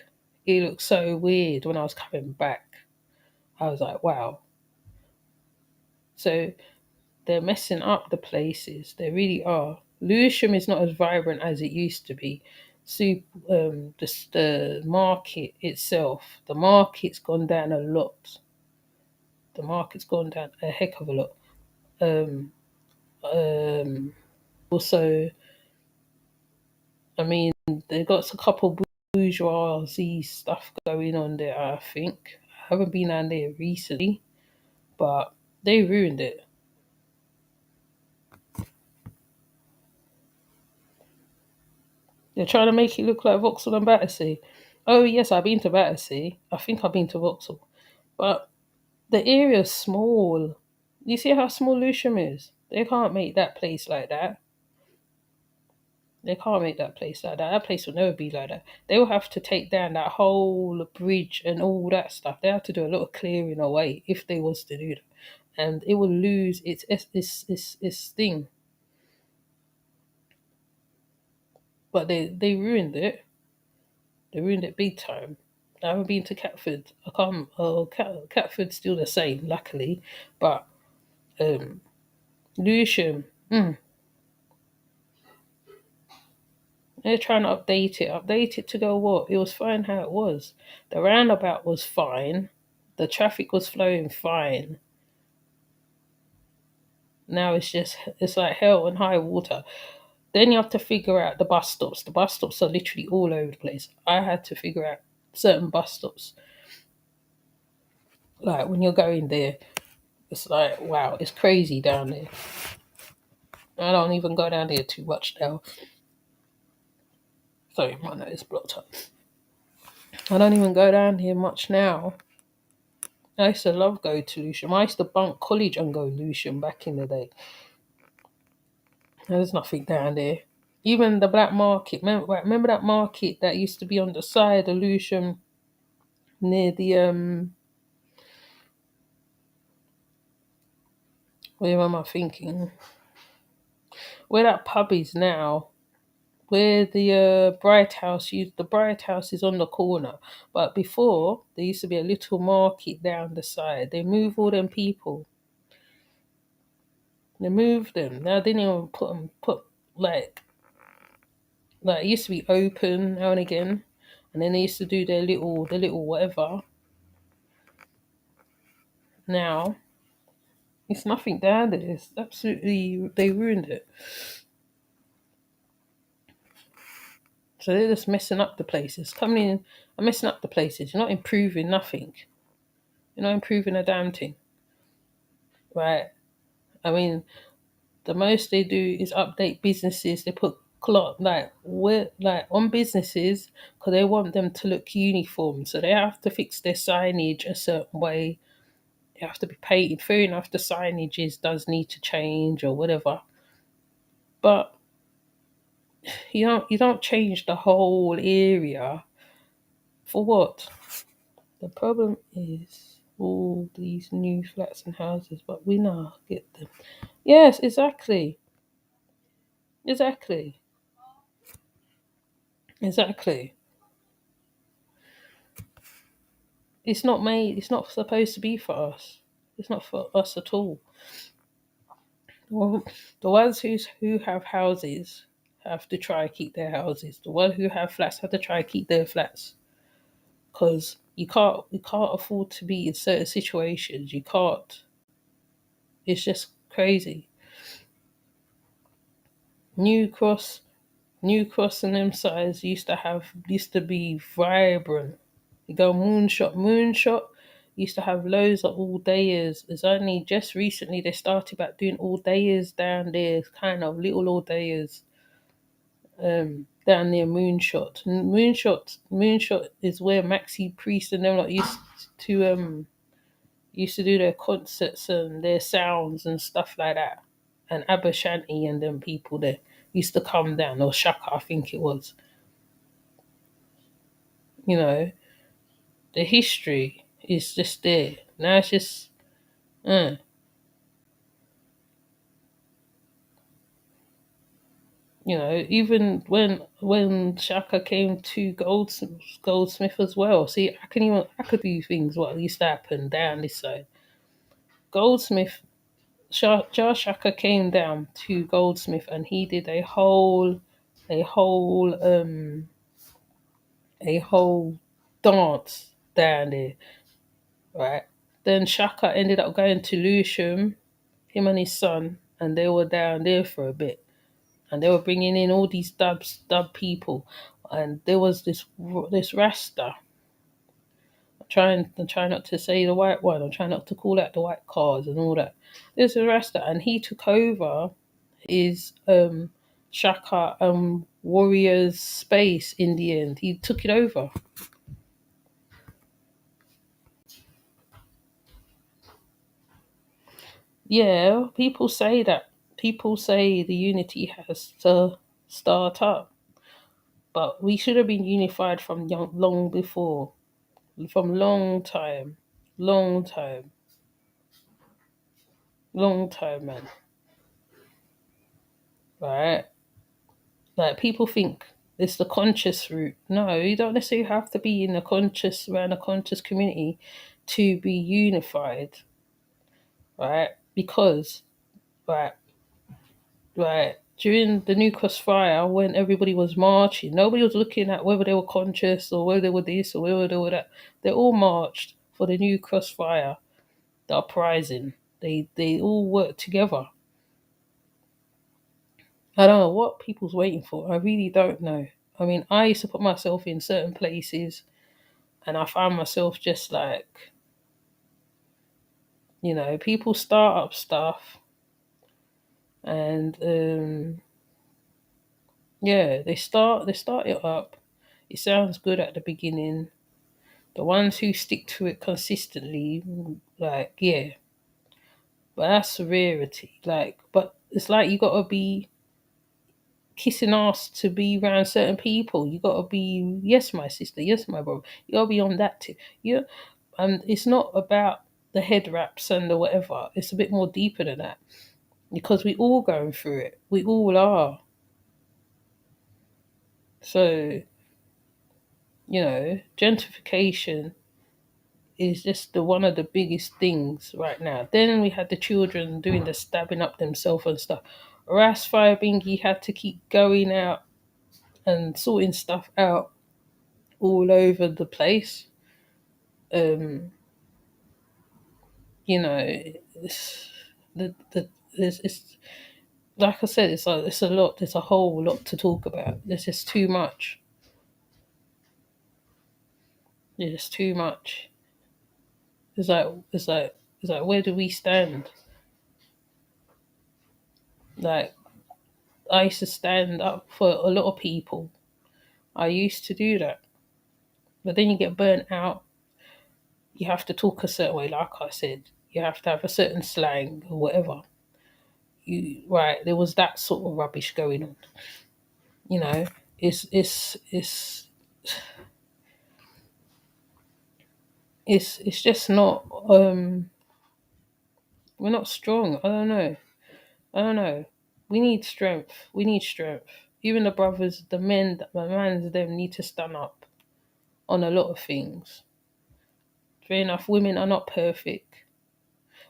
It looked so weird when I was coming back. I was like, wow. So they're messing up the places. They really are. Lewisham is not as vibrant as it used to be. So, the market itself, the market's gone down a lot. The market's gone down a heck of a lot. Um, also, I mean, they've got a couple bourgeoisie stuff going on there, I think. I haven't been down there recently, but they ruined it. They're trying to make it look like Vauxhall and Battersea. Oh, yes, I've been to Battersea. I think I've been to Vauxhall. But the area's small. You see how small Lewisham is? They can't make that place like that. They can't make that place like that. That place will never be like that. They will have to take down that whole bridge and all that stuff. They have to do a lot of clearing away if they was to do that, and it will lose its thing. But they ruined it. They ruined it big time. I haven't been to Catford. I can't. Catford's still the same, luckily, but um, Lewisham. They're trying to update it. Update it to go what? It was fine how it was. The roundabout was fine. The traffic was flowing fine. Now it's like hell and high water. Then you have to figure out the bus stops. The bus stops are literally all over the place. I had to figure out certain bus stops. Like when you're going there, it's like wow, it's crazy down there. I don't even go down there too much now. Sorry, my nose is blocked up. I don't even go down here much now. I used to love go to Lewisham. I used to bunk college and go Lewisham back in the day. There's nothing down there. Even the black market. Remember that market that used to be on the side of Lewisham near the where am I thinking? Where that pub is now. Where the Bright House is on the corner. But before there used to be a little market down the side. They move all them people. They moved them. Now they didn't even put like it used to be open now and again, and then they used to do the little whatever. Now it's nothing down there. It's absolutely they ruined it. So they're just messing up the places, coming in and messing up the places. You're not improving nothing. You're not improving a damn thing, right? I mean, the most they do is update businesses. They put clock, like we're like on businesses, because they want them to look uniform, so they have to fix their signage a certain way. They have to be painted. Fair enough, the signage does need to change or whatever, but you don't change the whole area for what? The problem is all these new flats and houses, but we now get them. Yes, exactly, exactly, exactly. It's not made. It's not supposed to be for us. It's not for us at all. Well, the ones who have houses have to try keep their houses. The ones who have flats have to try keep their flats, because you can't afford to be in certain situations. You can't. It's just crazy. New Cross, New Cross, and them sides used to be vibrant. You go Moonshot used to have loads of all dayers. It's only just recently they started back doing all dayers down there, kind of little all dayers down near Moonshot. And Moonshot is where Maxi Priest and them lot used to do their concerts and their sounds and stuff like that. And Abba Shanti and them people there used to come down, or Shaka, I think it was. You know, the history is just there. Now it's just, uh, even when Shaka came to Goldsmith as well. See, I could do things what used to happen down this side. Goldsmith, Jar Shaka came down to Goldsmith and he did a whole, a whole dance down there, right? Then Shaka ended up going to Lewisham, him and his son, and they were down there for a bit, and they were bringing in all these dub people, and there was this Rasta. I'm trying not to say the white one. I'm trying not to call out the white cars and all that. There's a Rasta, and he took over his Shaka Warriors space in the end. He took it over. Yeah, people say that. People say the unity has to start up, but we should have been unified from long before, from long time, long time, man. Right? Like people think it's the conscious route. No, you don't necessarily have to be in a conscious around a conscious community to be unified, right? Because right, right. During the New Crossfire, when everybody was marching, nobody was looking at whether they were conscious or whether they were this or whether they were that. They all marched for the New Crossfire, the uprising. They all worked together. I don't know what people's waiting for. I really don't know. I mean, I used to put myself in certain places, and I found myself just like, people start up stuff, and yeah, they start it up. It sounds good at the beginning. The ones who stick to it consistently, like, yeah, but that's a rarity. Like, but it's like you gotta be kissing ass to be around certain people. You gotta be, yes, my sister, yes, my brother. You gotta be on that too. You, and it's not about the head wraps and the whatever. It's a bit more deeper than that, because we all going through it. We all are. So gentrification is just the one of the biggest things right now. Then we had the children doing the stabbing up themselves and stuff. Ras Bingy had to keep going out and sorting stuff out all over the place. Um, it's, it's like I said, it's a lot. There's a whole lot to talk about. There's just too much. There's just too much. It's like where do we stand? Like I used to stand up for a lot of people. I used to do that. But then you get burnt out. You have to talk a certain way, like I said. You have to have a certain slang or whatever. There was that sort of rubbish going on. You know, it's it's just not we're not strong. I don't know. We need strength. We need strength. Even the brothers, the mans, them need to stand up on a lot of things. Fair enough, women are not perfect.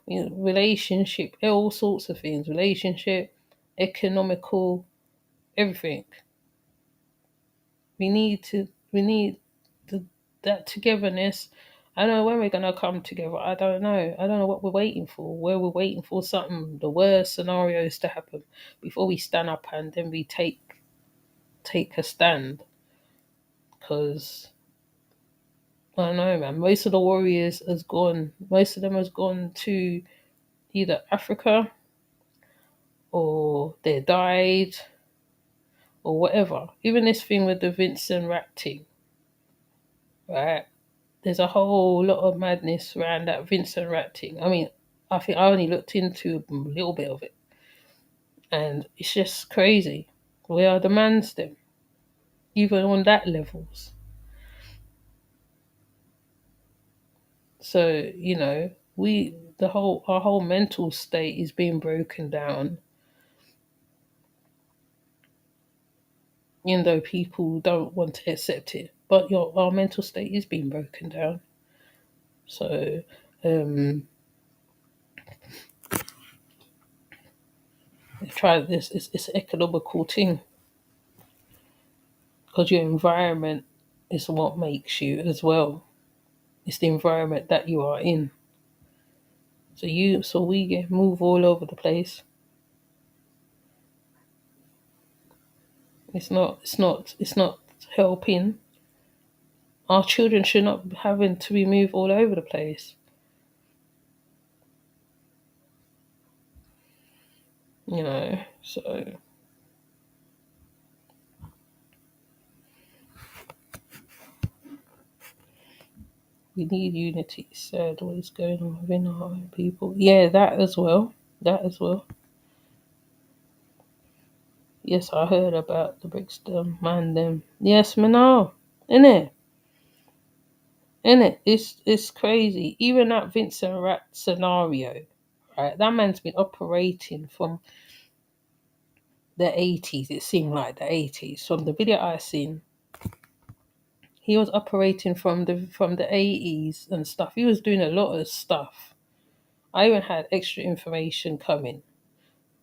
Relationship, all sorts of things. Relationship, economical, everything. We need the, that togetherness. I don't know when we're gonna come together. I don't know. I don't know what we're waiting for. Where we're waiting for something, the worst scenarios to happen before we stand up and then we take a stand. Because I don't know, man. Most of the warriors has gone. Most of them has gone to either Africa or they died or whatever. Even this thing with the Vincent Rat thing, right? There's a whole lot of madness around that Vincent Rat thing. I mean, I think I only looked into a little bit of it, and it's just crazy. We are the man's them, even on that levels. So the whole our whole mental state is being broken down, even though people don't want to accept it. But our mental state is being broken down. So um, try this. It's an economical thing because your environment is what makes you as well. It's the environment that you are in. So we get move all over the place. It's not helping. Our children should not be having to be moved all over the place. So we need unity. Sad what is going on within our own people. Yeah, that as well. That as well. Yes, I heard about the Brixton man them. Yes, man, no. Innit? Innit? It's crazy. Even that Vincent Rat scenario, right? That man's been operating from the 80s. It seemed like the 80s. From the video I seen, he was operating from the 80s and stuff. He was doing a lot of stuff. I even had extra information coming,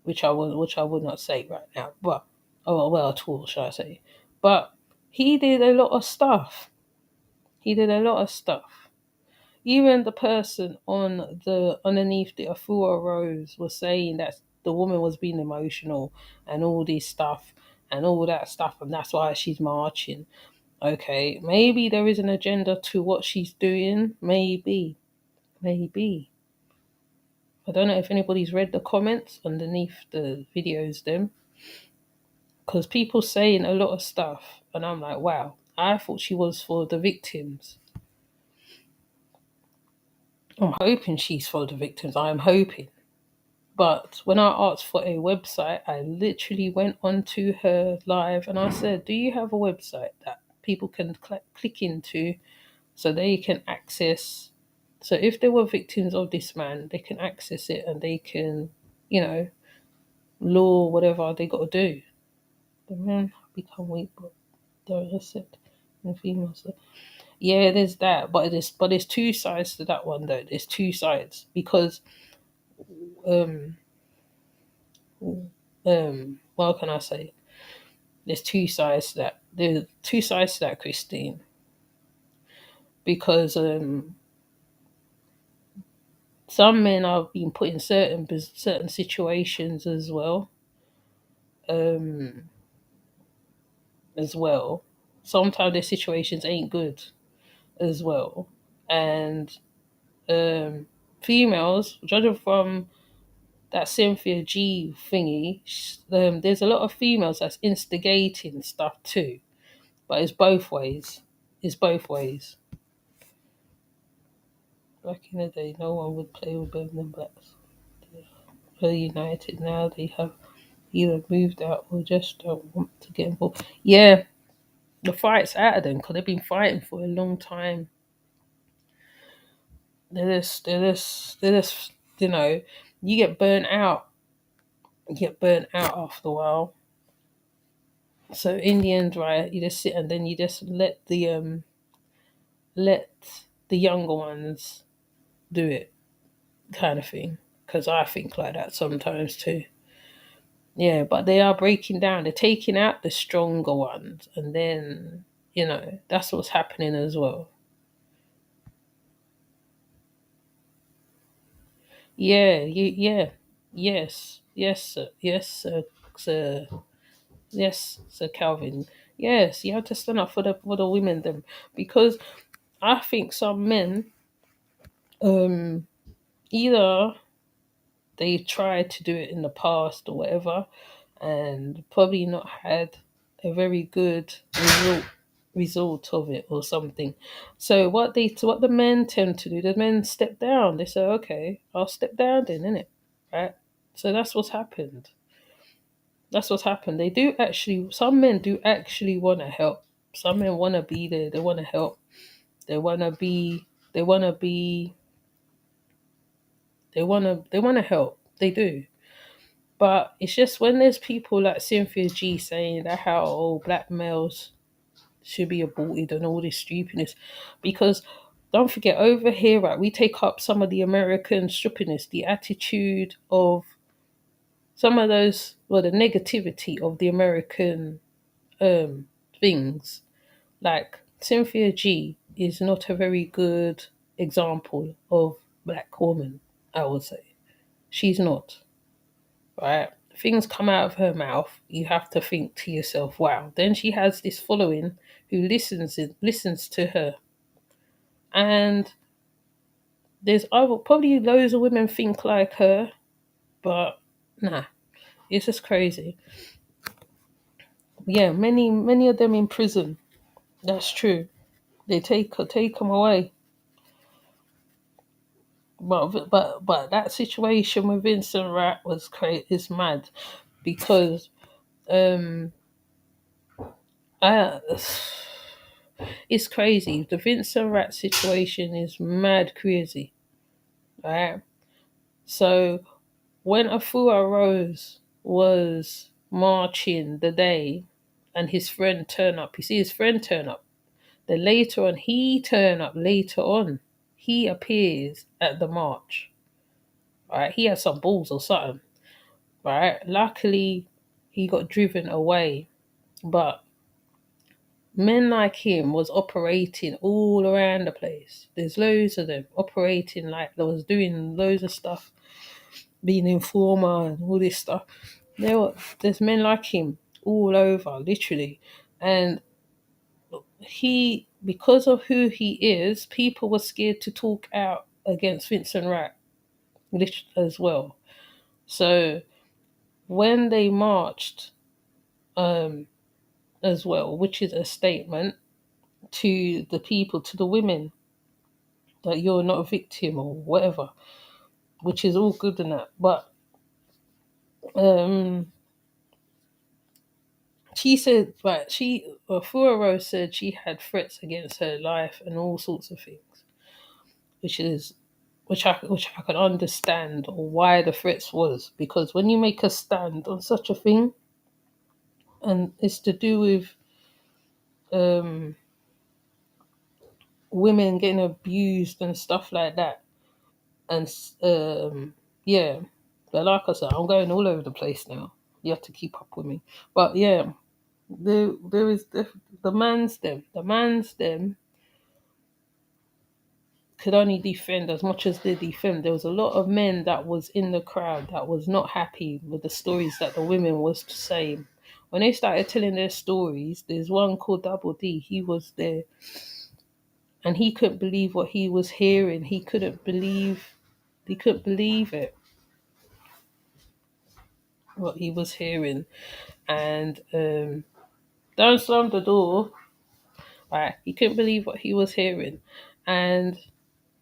which I would not say right now, but well, at all, shall I say? But he did a lot of stuff. He did a lot of stuff. Even the person on the underneath the Afua Rose was saying that the woman was being emotional and all this stuff and all that stuff, and that's why she's marching. Okay, maybe there is an agenda to what she's doing. Maybe. I don't know if anybody's read the comments underneath the videos, them, because people saying a lot of stuff, and I'm like, wow. I thought she was for the victims. I'm hoping she's for the victims. I'm hoping. But when I asked for a website, I literally went onto her live and I said, do you have a website that people can click into so they can access? So if they were victims of this man, they can access it and they can, you know, law whatever they got to do. The man become weak, but don't accept the females. Yeah, there's that, but there's two sides to that one though. There's two sides because um what can I say? There's two sides to that. There's two sides to that, Christine, because some men are being put in certain situations as well. Um, as well. Sometimes their situations ain't good as well, and females, judging from that Cynthia G thingy, there's a lot of females that's instigating stuff too. But it's both ways. It's both ways. Back in the day, no one would play with Birmingham Blacks. They're united now. They have either moved out or just don't want to get involved. Yeah, the fight's out of them because they've been fighting for a long time. They're just, you know, you get burnt out. You get burnt out after a while. So in the end, right, you just sit and then you just let the younger ones do it, kind of thing. Because I think like that sometimes too. Yeah, but they are breaking down. They're taking out the stronger ones, and then that's what's happening as well. Yeah, yes, yes, sir, yes, sir, yes, Sir Calvin. Yes, you have to stand up for the women then, because I think some men, um, either they tried to do it in the past or whatever, and probably not had a very good result of it or something. So what the men tend to do, the men step down. They say, okay, I'll step down then, innit? Right? So that's what's happened. That's what's happened. They do actually, some men do actually want to help. Some men want to be there. They want to help. They want to be, they want to be, they want to help. They do. But it's just when there's people like Cynthia G saying that how black males should be aborted and all this stupidness, because don't forget over here, right, we take up some of the American stupidness, the attitude of some of those, well, the negativity of the American um things. Like Cynthia G is not a very good example of black woman, I would say. She's not. Right? Things come out of her mouth, you have to think to yourself, wow. Then she has this following who listens to her. And there's other probably loads of women think like her, but nah, it's just crazy. Yeah, many of them in prison. That's true. They take them away. But that situation with Vincent Rat was is mad because um I it's crazy. The Vincent Rat situation is mad crazy, right? So when Afua Rose was marching the day and his friend turned up, you see his friend turn up. Then later on, he turn up later on. He appears at the march, right? He has some balls or something, right? Luckily, he got driven away, but men like him was operating all around the place. There's loads of them operating like they was doing loads of stuff, being informer and all this stuff. There's men like him all over, literally. And he, because of who he is, people were scared to talk out against Vincent Wright as well. So when they marched um, as well, which is a statement to the people, to the women, that you're not a victim or whatever, which is all good and that. But um, she said, right, Fuero said she had threats against her life and all sorts of things, which is which I can understand why the threats was, because when you make a stand on such a thing, and it's to do with um, women getting abused and stuff like that, and yeah, but like I said, I'm going all over the place now. You have to keep up with me, but yeah, there is the man's them could only defend as much as they defend. There was a lot of men that was in the crowd that was not happy with the stories that the women was saying. When they started telling their stories, there's one called Double D. He was there, and he couldn't believe what he was hearing. He couldn't believe it. what he was hearing, and don't slam the door. Right, he couldn't believe what he was hearing, and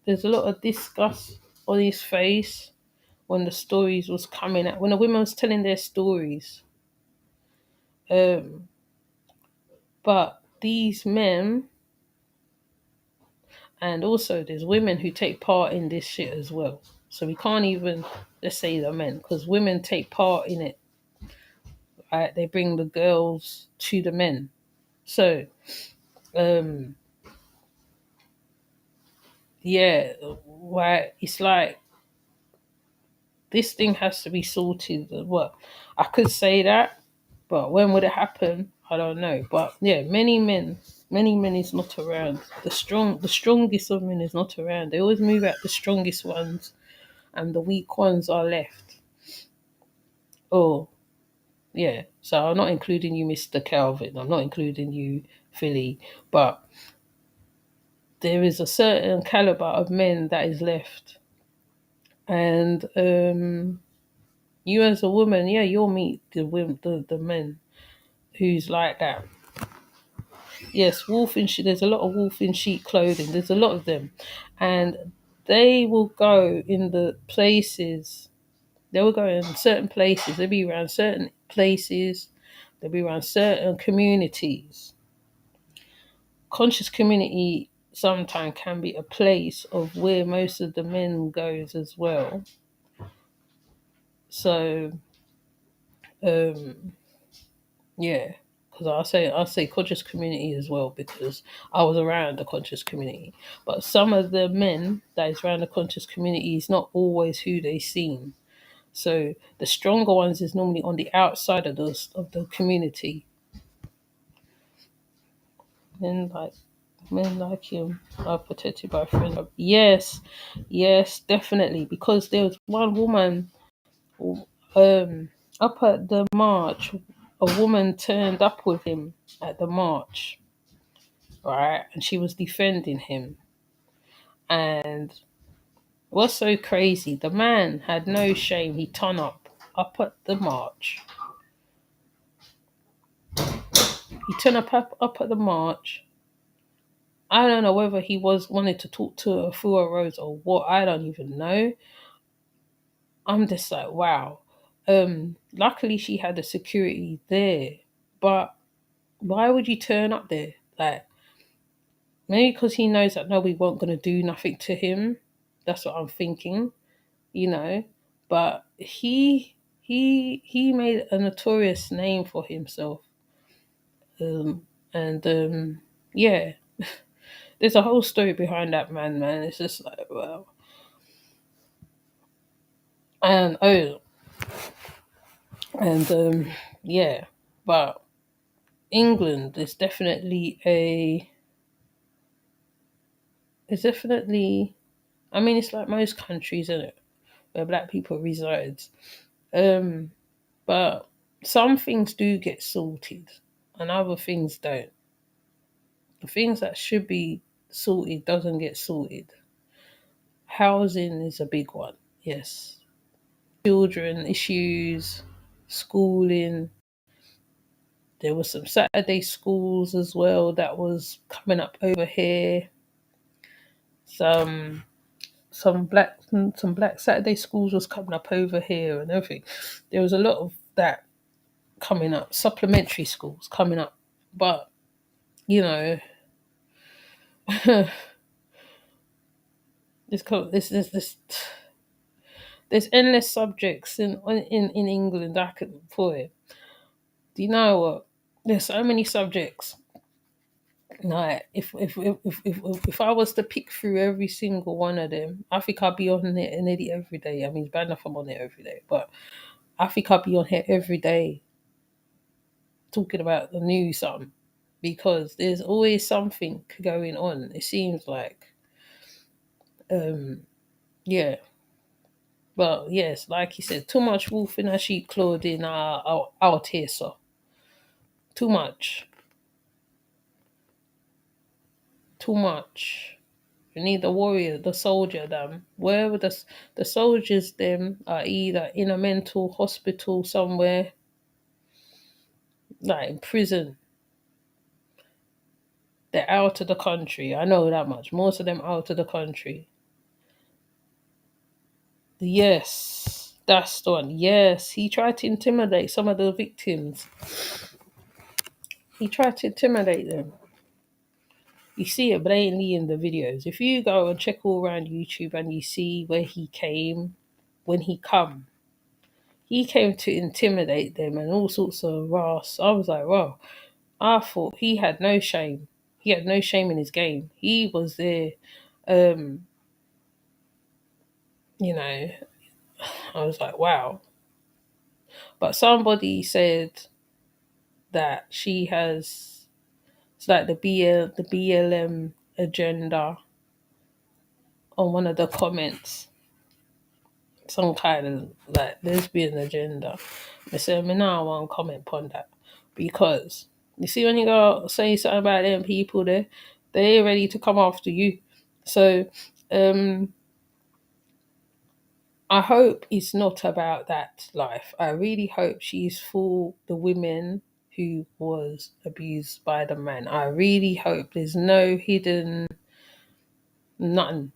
there's a lot of disgust on his face when the stories was coming out, when the women was telling their stories. Um, but these men, and also there's women who take part in this shit as well. So we can't even just say the men, because women take part in it. Right? They bring the girls to the men. So um, yeah, right. It's like this thing has to be sorted. What I could say that, but when would it happen? I don't know. But yeah, many men is not around. The strongest of men is not around. They always move out the strongest ones, and the weak ones are left. Oh yeah. So I'm not including you, Mr. Calvin. I'm not including you, Philly. But there is a certain caliber of men that is left, and you as a woman, yeah, you'll meet the men who's like that. Yes, wolf in sheep. There's a lot of wolf in sheep clothing. There's a lot of them, and they will go in the places. They will go in certain places. They'll be around certain places. They'll be around certain communities. Conscious community sometimes can be a place of where most of the men goes as well. So um, yeah, because I say conscious community as well because I was around the conscious community. But some of the men that is around the conscious community is not always who they seem. So the stronger ones is normally on the outside of the community. Men like men like him are protected by friends. Yes, yes, definitely. Because there was one woman um up at the march, a woman turned up with him at the march, right? And she was defending him. And what's so crazy, the man had no shame. He turned up at the march. He turned up at the march. I don't know whether he was wanted to talk to Afua Rose or what. I don't even know. I'm just like, wow. Luckily she had the security there, but why would you turn up there? Like maybe because he knows that nobody won't gonna do nothing to him. That's what I'm thinking, you know. But he made a notorious name for himself. And yeah, there's a whole story behind that man, man. It's just like wow. And oh, and yeah, but England is definitely a it's definitely I mean it's like most countries, isn't it? Where black people resides. Um but some things do get sorted and other things don't. The things that should be sorted doesn't get sorted. Housing is a big one, yes. Children issues, schooling. There was some Saturday schools as well that was coming up over here. Some some black Saturday schools was coming up over here and everything. There was a lot of that coming up, supplementary schools coming up. But you know, this there's endless subjects in England. I could boy, do you know what? There's so many subjects. Like if I was to pick through every single one of them, I think I'd be on it nearly every day. I mean, it's bad enough I'm on it every day, but I think I'd be on here every day talking about the news something because there's always something going on. It seems like, um, yeah. But yes, like you said, too much wolf in a sheep clothing out here, so too much, too much. We need the warrior, the soldier. Them. Wherever the soldiers them are either in a mental hospital somewhere, like in prison. They're out of the country. I know that much. Most of them out of the country. Yes, that's the one. Yes, he tried to intimidate some of the victims. He tried to intimidate them. You see it blatantly in the videos. If you go and check all around YouTube and you see where he came, when he came to intimidate them and all sorts of ras. I was like, wow. I thought he had no shame. He had no shame in his game. He was there. Um, you know, I was like, wow. But somebody said that she has, it's like the BLM agenda on one of the comments, some kind of like lesbian agenda. I said, me now I won't comment upon that because you see when you go say something about them people there, they're ready to come after you. So um I hope it's not about that life. I really hope she's for the women who was abused by the man. I really hope there's no hidden nothing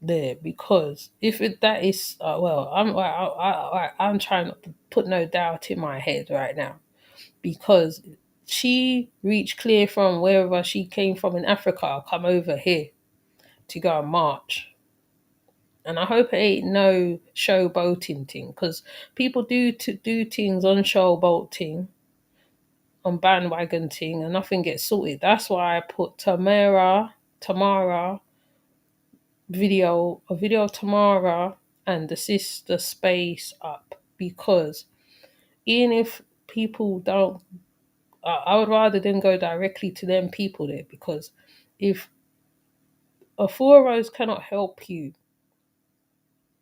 there because if that is well, I'm trying not to put no doubt in my head right now because she reached clear from wherever she came from in Africa, come over here to go and march. And I hope it ain't no showboating thing because people do things on showboating, on bandwagon thing, and nothing gets sorted. That's why I put Tamara a video of Tamara and the sister space up because even if people don't, I would rather them go directly to them people there because if a four rose cannot help you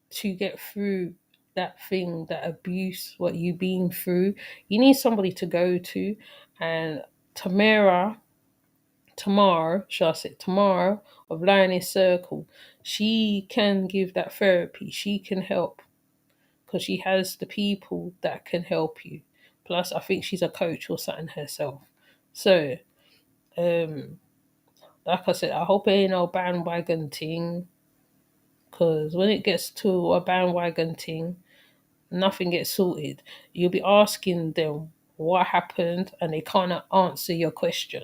to get through that thing, that abuse, what you've been through, you need somebody to go to. And Tamar, Tamar of Lioness Circle, she can give that therapy. She can help because she has the people that can help you. Plus, I think she's a coach or something herself. So, um, like I said, I hope it ain't no bandwagon thing because when it gets to a bandwagon thing, nothing gets sorted. You'll be asking them what happened and they can't answer your question,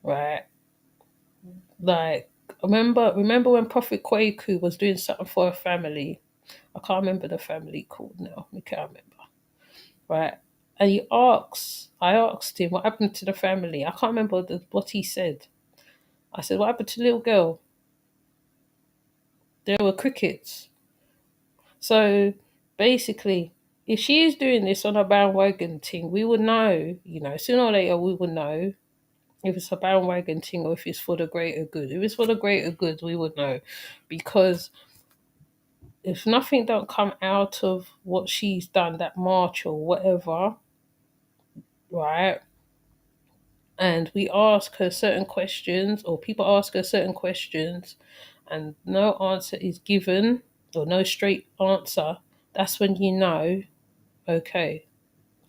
right? Like, remember when Prophet Kwaku was doing something for a family? I can't remember the family called now. I can't remember, right? And I asked him what happened to the family. I can't remember what he said. I said, what happened to the little girl? There were crickets. So basically, if she is doing this on a bandwagon thing, we would know, sooner or later we would know if it's a bandwagon thing or if it's for the greater good. If it's for the greater good, we would know. Because if nothing don't come out of what she's done, that march or whatever, right? And we ask her certain questions, or people ask her certain questions, and no answer is given, or no straight answer, that's when you know, okay,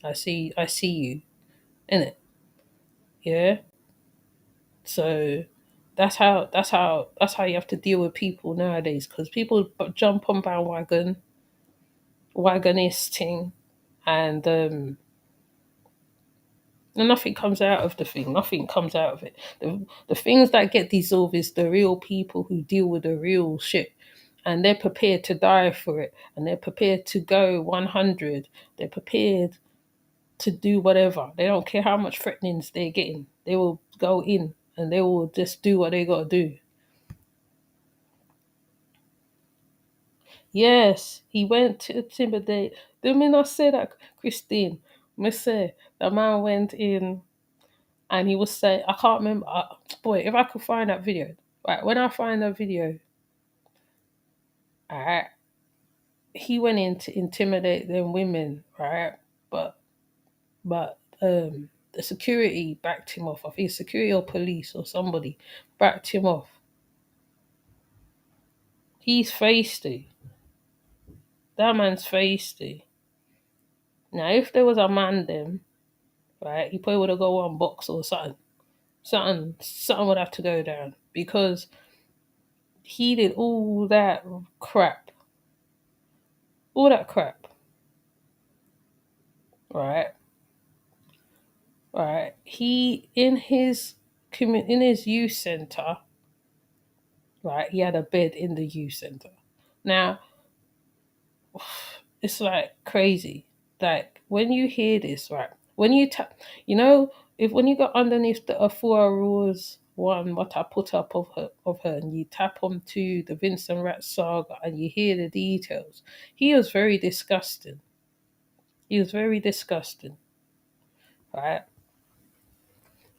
I see you, innit? Yeah. So that's how you have to deal with people nowadays because people jump on bandwagon wagonisting and nothing comes out of the thing. Nothing comes out of it. The things that get dissolved is the real people who deal with the real shit. And they're prepared to die for it. And they're prepared to go 100. They're prepared to do whatever. They don't care how much threatenings they're getting. They will go in and they will just do what they got to do. Yes, he went to intimidate. Did me not say that, Christine? Me say the man went in and he was saying, I can't remember. Boy, if I could find that video, right? When I find that video, alright, he went in to intimidate them women, right? But the security backed him off. I think security or police or somebody backed him off. He's feisty. That man's feisty. Now, if there was a man then, right, he probably would have go on box or something. Something would have to go down because he did all that crap. All that crap. Right? Right. He in his youth center, right, he had a bed in the youth center. Now, it's like crazy. Like when you hear this, right? When you tap, if when you go underneath the Afua Rules one, what I put up of her, and you tap onto the Vincent Rat saga, and you hear the details, he was very disgusting. He was very disgusting, right?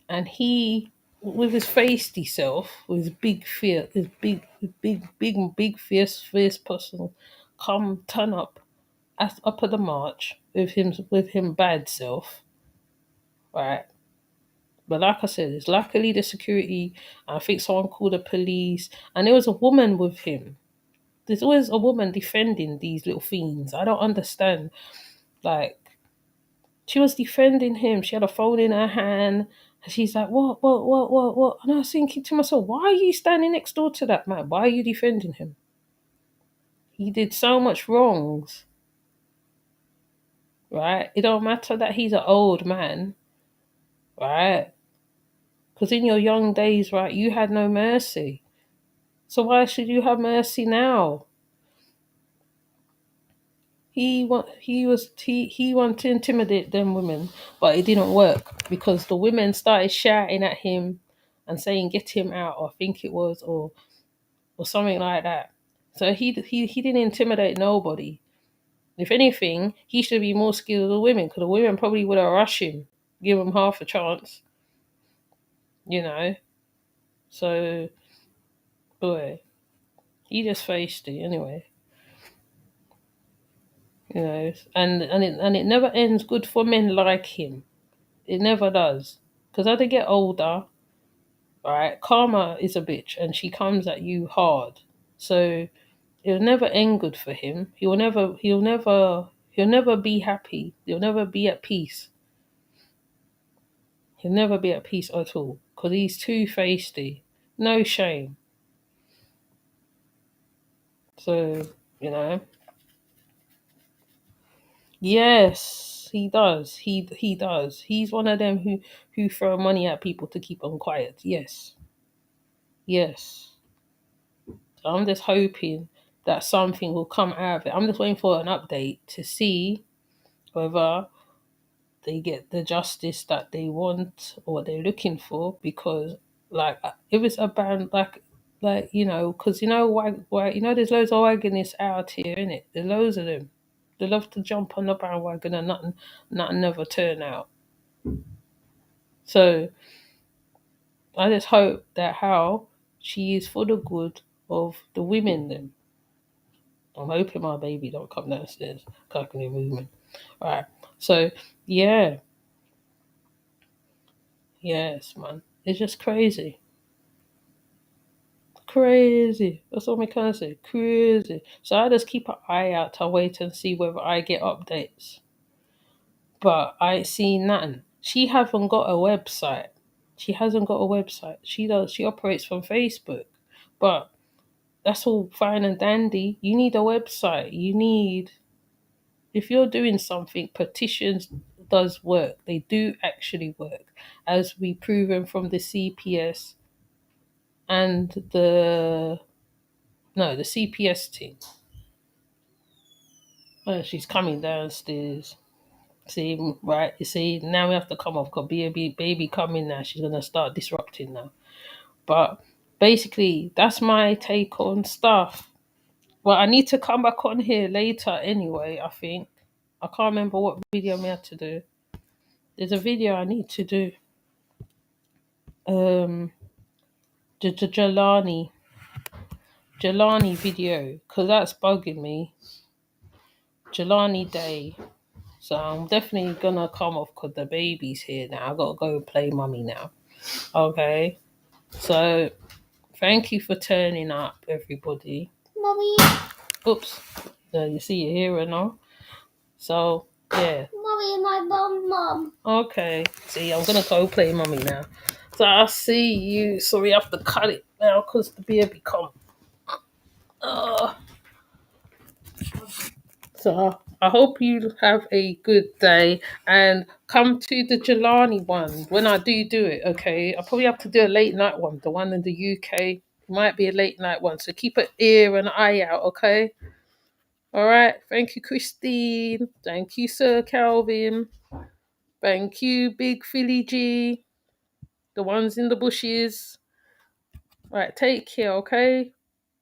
And he, with his feisty self, with his big fear, his big, fierce person, come turn up at the march with him bad self, right? But like I said, it's luckily the security. I think someone called the police, and there was a woman with him. There's always a woman defending these little fiends. I don't understand. Like she was defending him. She had a phone in her hand. And she's like, what? And I was thinking to myself, why are you standing next door to that man? Why are you defending him? He did so much wrongs, right? It don't matter that he's an old man, right? Because in your young days, right, you had no mercy. So why should you have mercy now? He wanted to intimidate them women, but it didn't work because the women started shouting at him and saying get him out, or I think it was, or something like that. So he didn't intimidate nobody. If anything, he should be more skilled than the women, because the women probably would have rushed him, give him half a chance, you know. So boy, he just faced it anyway. And it never ends good for men like him. It never does. Because as they get older, right, karma is a bitch and she comes at you hard. So it'll never end good for him. He'll never be happy. He'll never be at peace. He'll never be at peace at all. Because he's too feisty. No shame. So, you know. Yes, he does. He does. He's one of them who throw money at people to keep them quiet. Yes. Yes. So I'm just hoping that something will come out of it. I'm just waiting for an update to see whether they get the justice that they want or what they're looking for. Because, like, if it's a band, because why, there's loads of wagonists out here, innit? There's loads of them. They love to jump on the bandwagon and nothing never turn out. So I just hope that how she is for the good of the women then. I'm hoping my baby don't come downstairs cackling movement. Alright. So yeah, yes, man. It's just crazy. Crazy. That's all I can say. Crazy. So I just keep an eye out to wait and see whether I get updates. But I ain't seen nothing. She haven't got a website. She hasn't got a website. She operates from Facebook. But that's all fine and dandy. You need a website. If you're doing something, petitions does work. They do actually work, as we proven from the CPS and the CPS team. Oh, she's coming downstairs. See, right? You see, now we have to come off because baby coming now. She's gonna start disrupting now. But basically, that's my take on stuff. Well, I need to come back on here later anyway, I think. I can't remember what video I had to do. There's a video I need to do. The Jelani video, because that's bugging me. Jelani Day. So I'm definitely gonna come off because the baby's here now. I gotta go play mummy now. Okay. So thank you for turning up, everybody. Mommy. Oops. You see your hero now. So, yeah. Mommy, my mom. Okay. See, I'm going to go play mummy now. So I'll see you. So we have to cut it now because the beer become... Uh, so I hope you have a good day and come to the Jelani one when I do it, okay? I'll probably have to do a late night one, the one in the UK. Might be a late night one. So keep an ear and eye out, okay? All right. Thank you, Christine. Thank you, Sir Calvin. Thank you, Big Philly G. The ones in the bushes. All right. Take care, okay?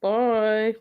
Bye.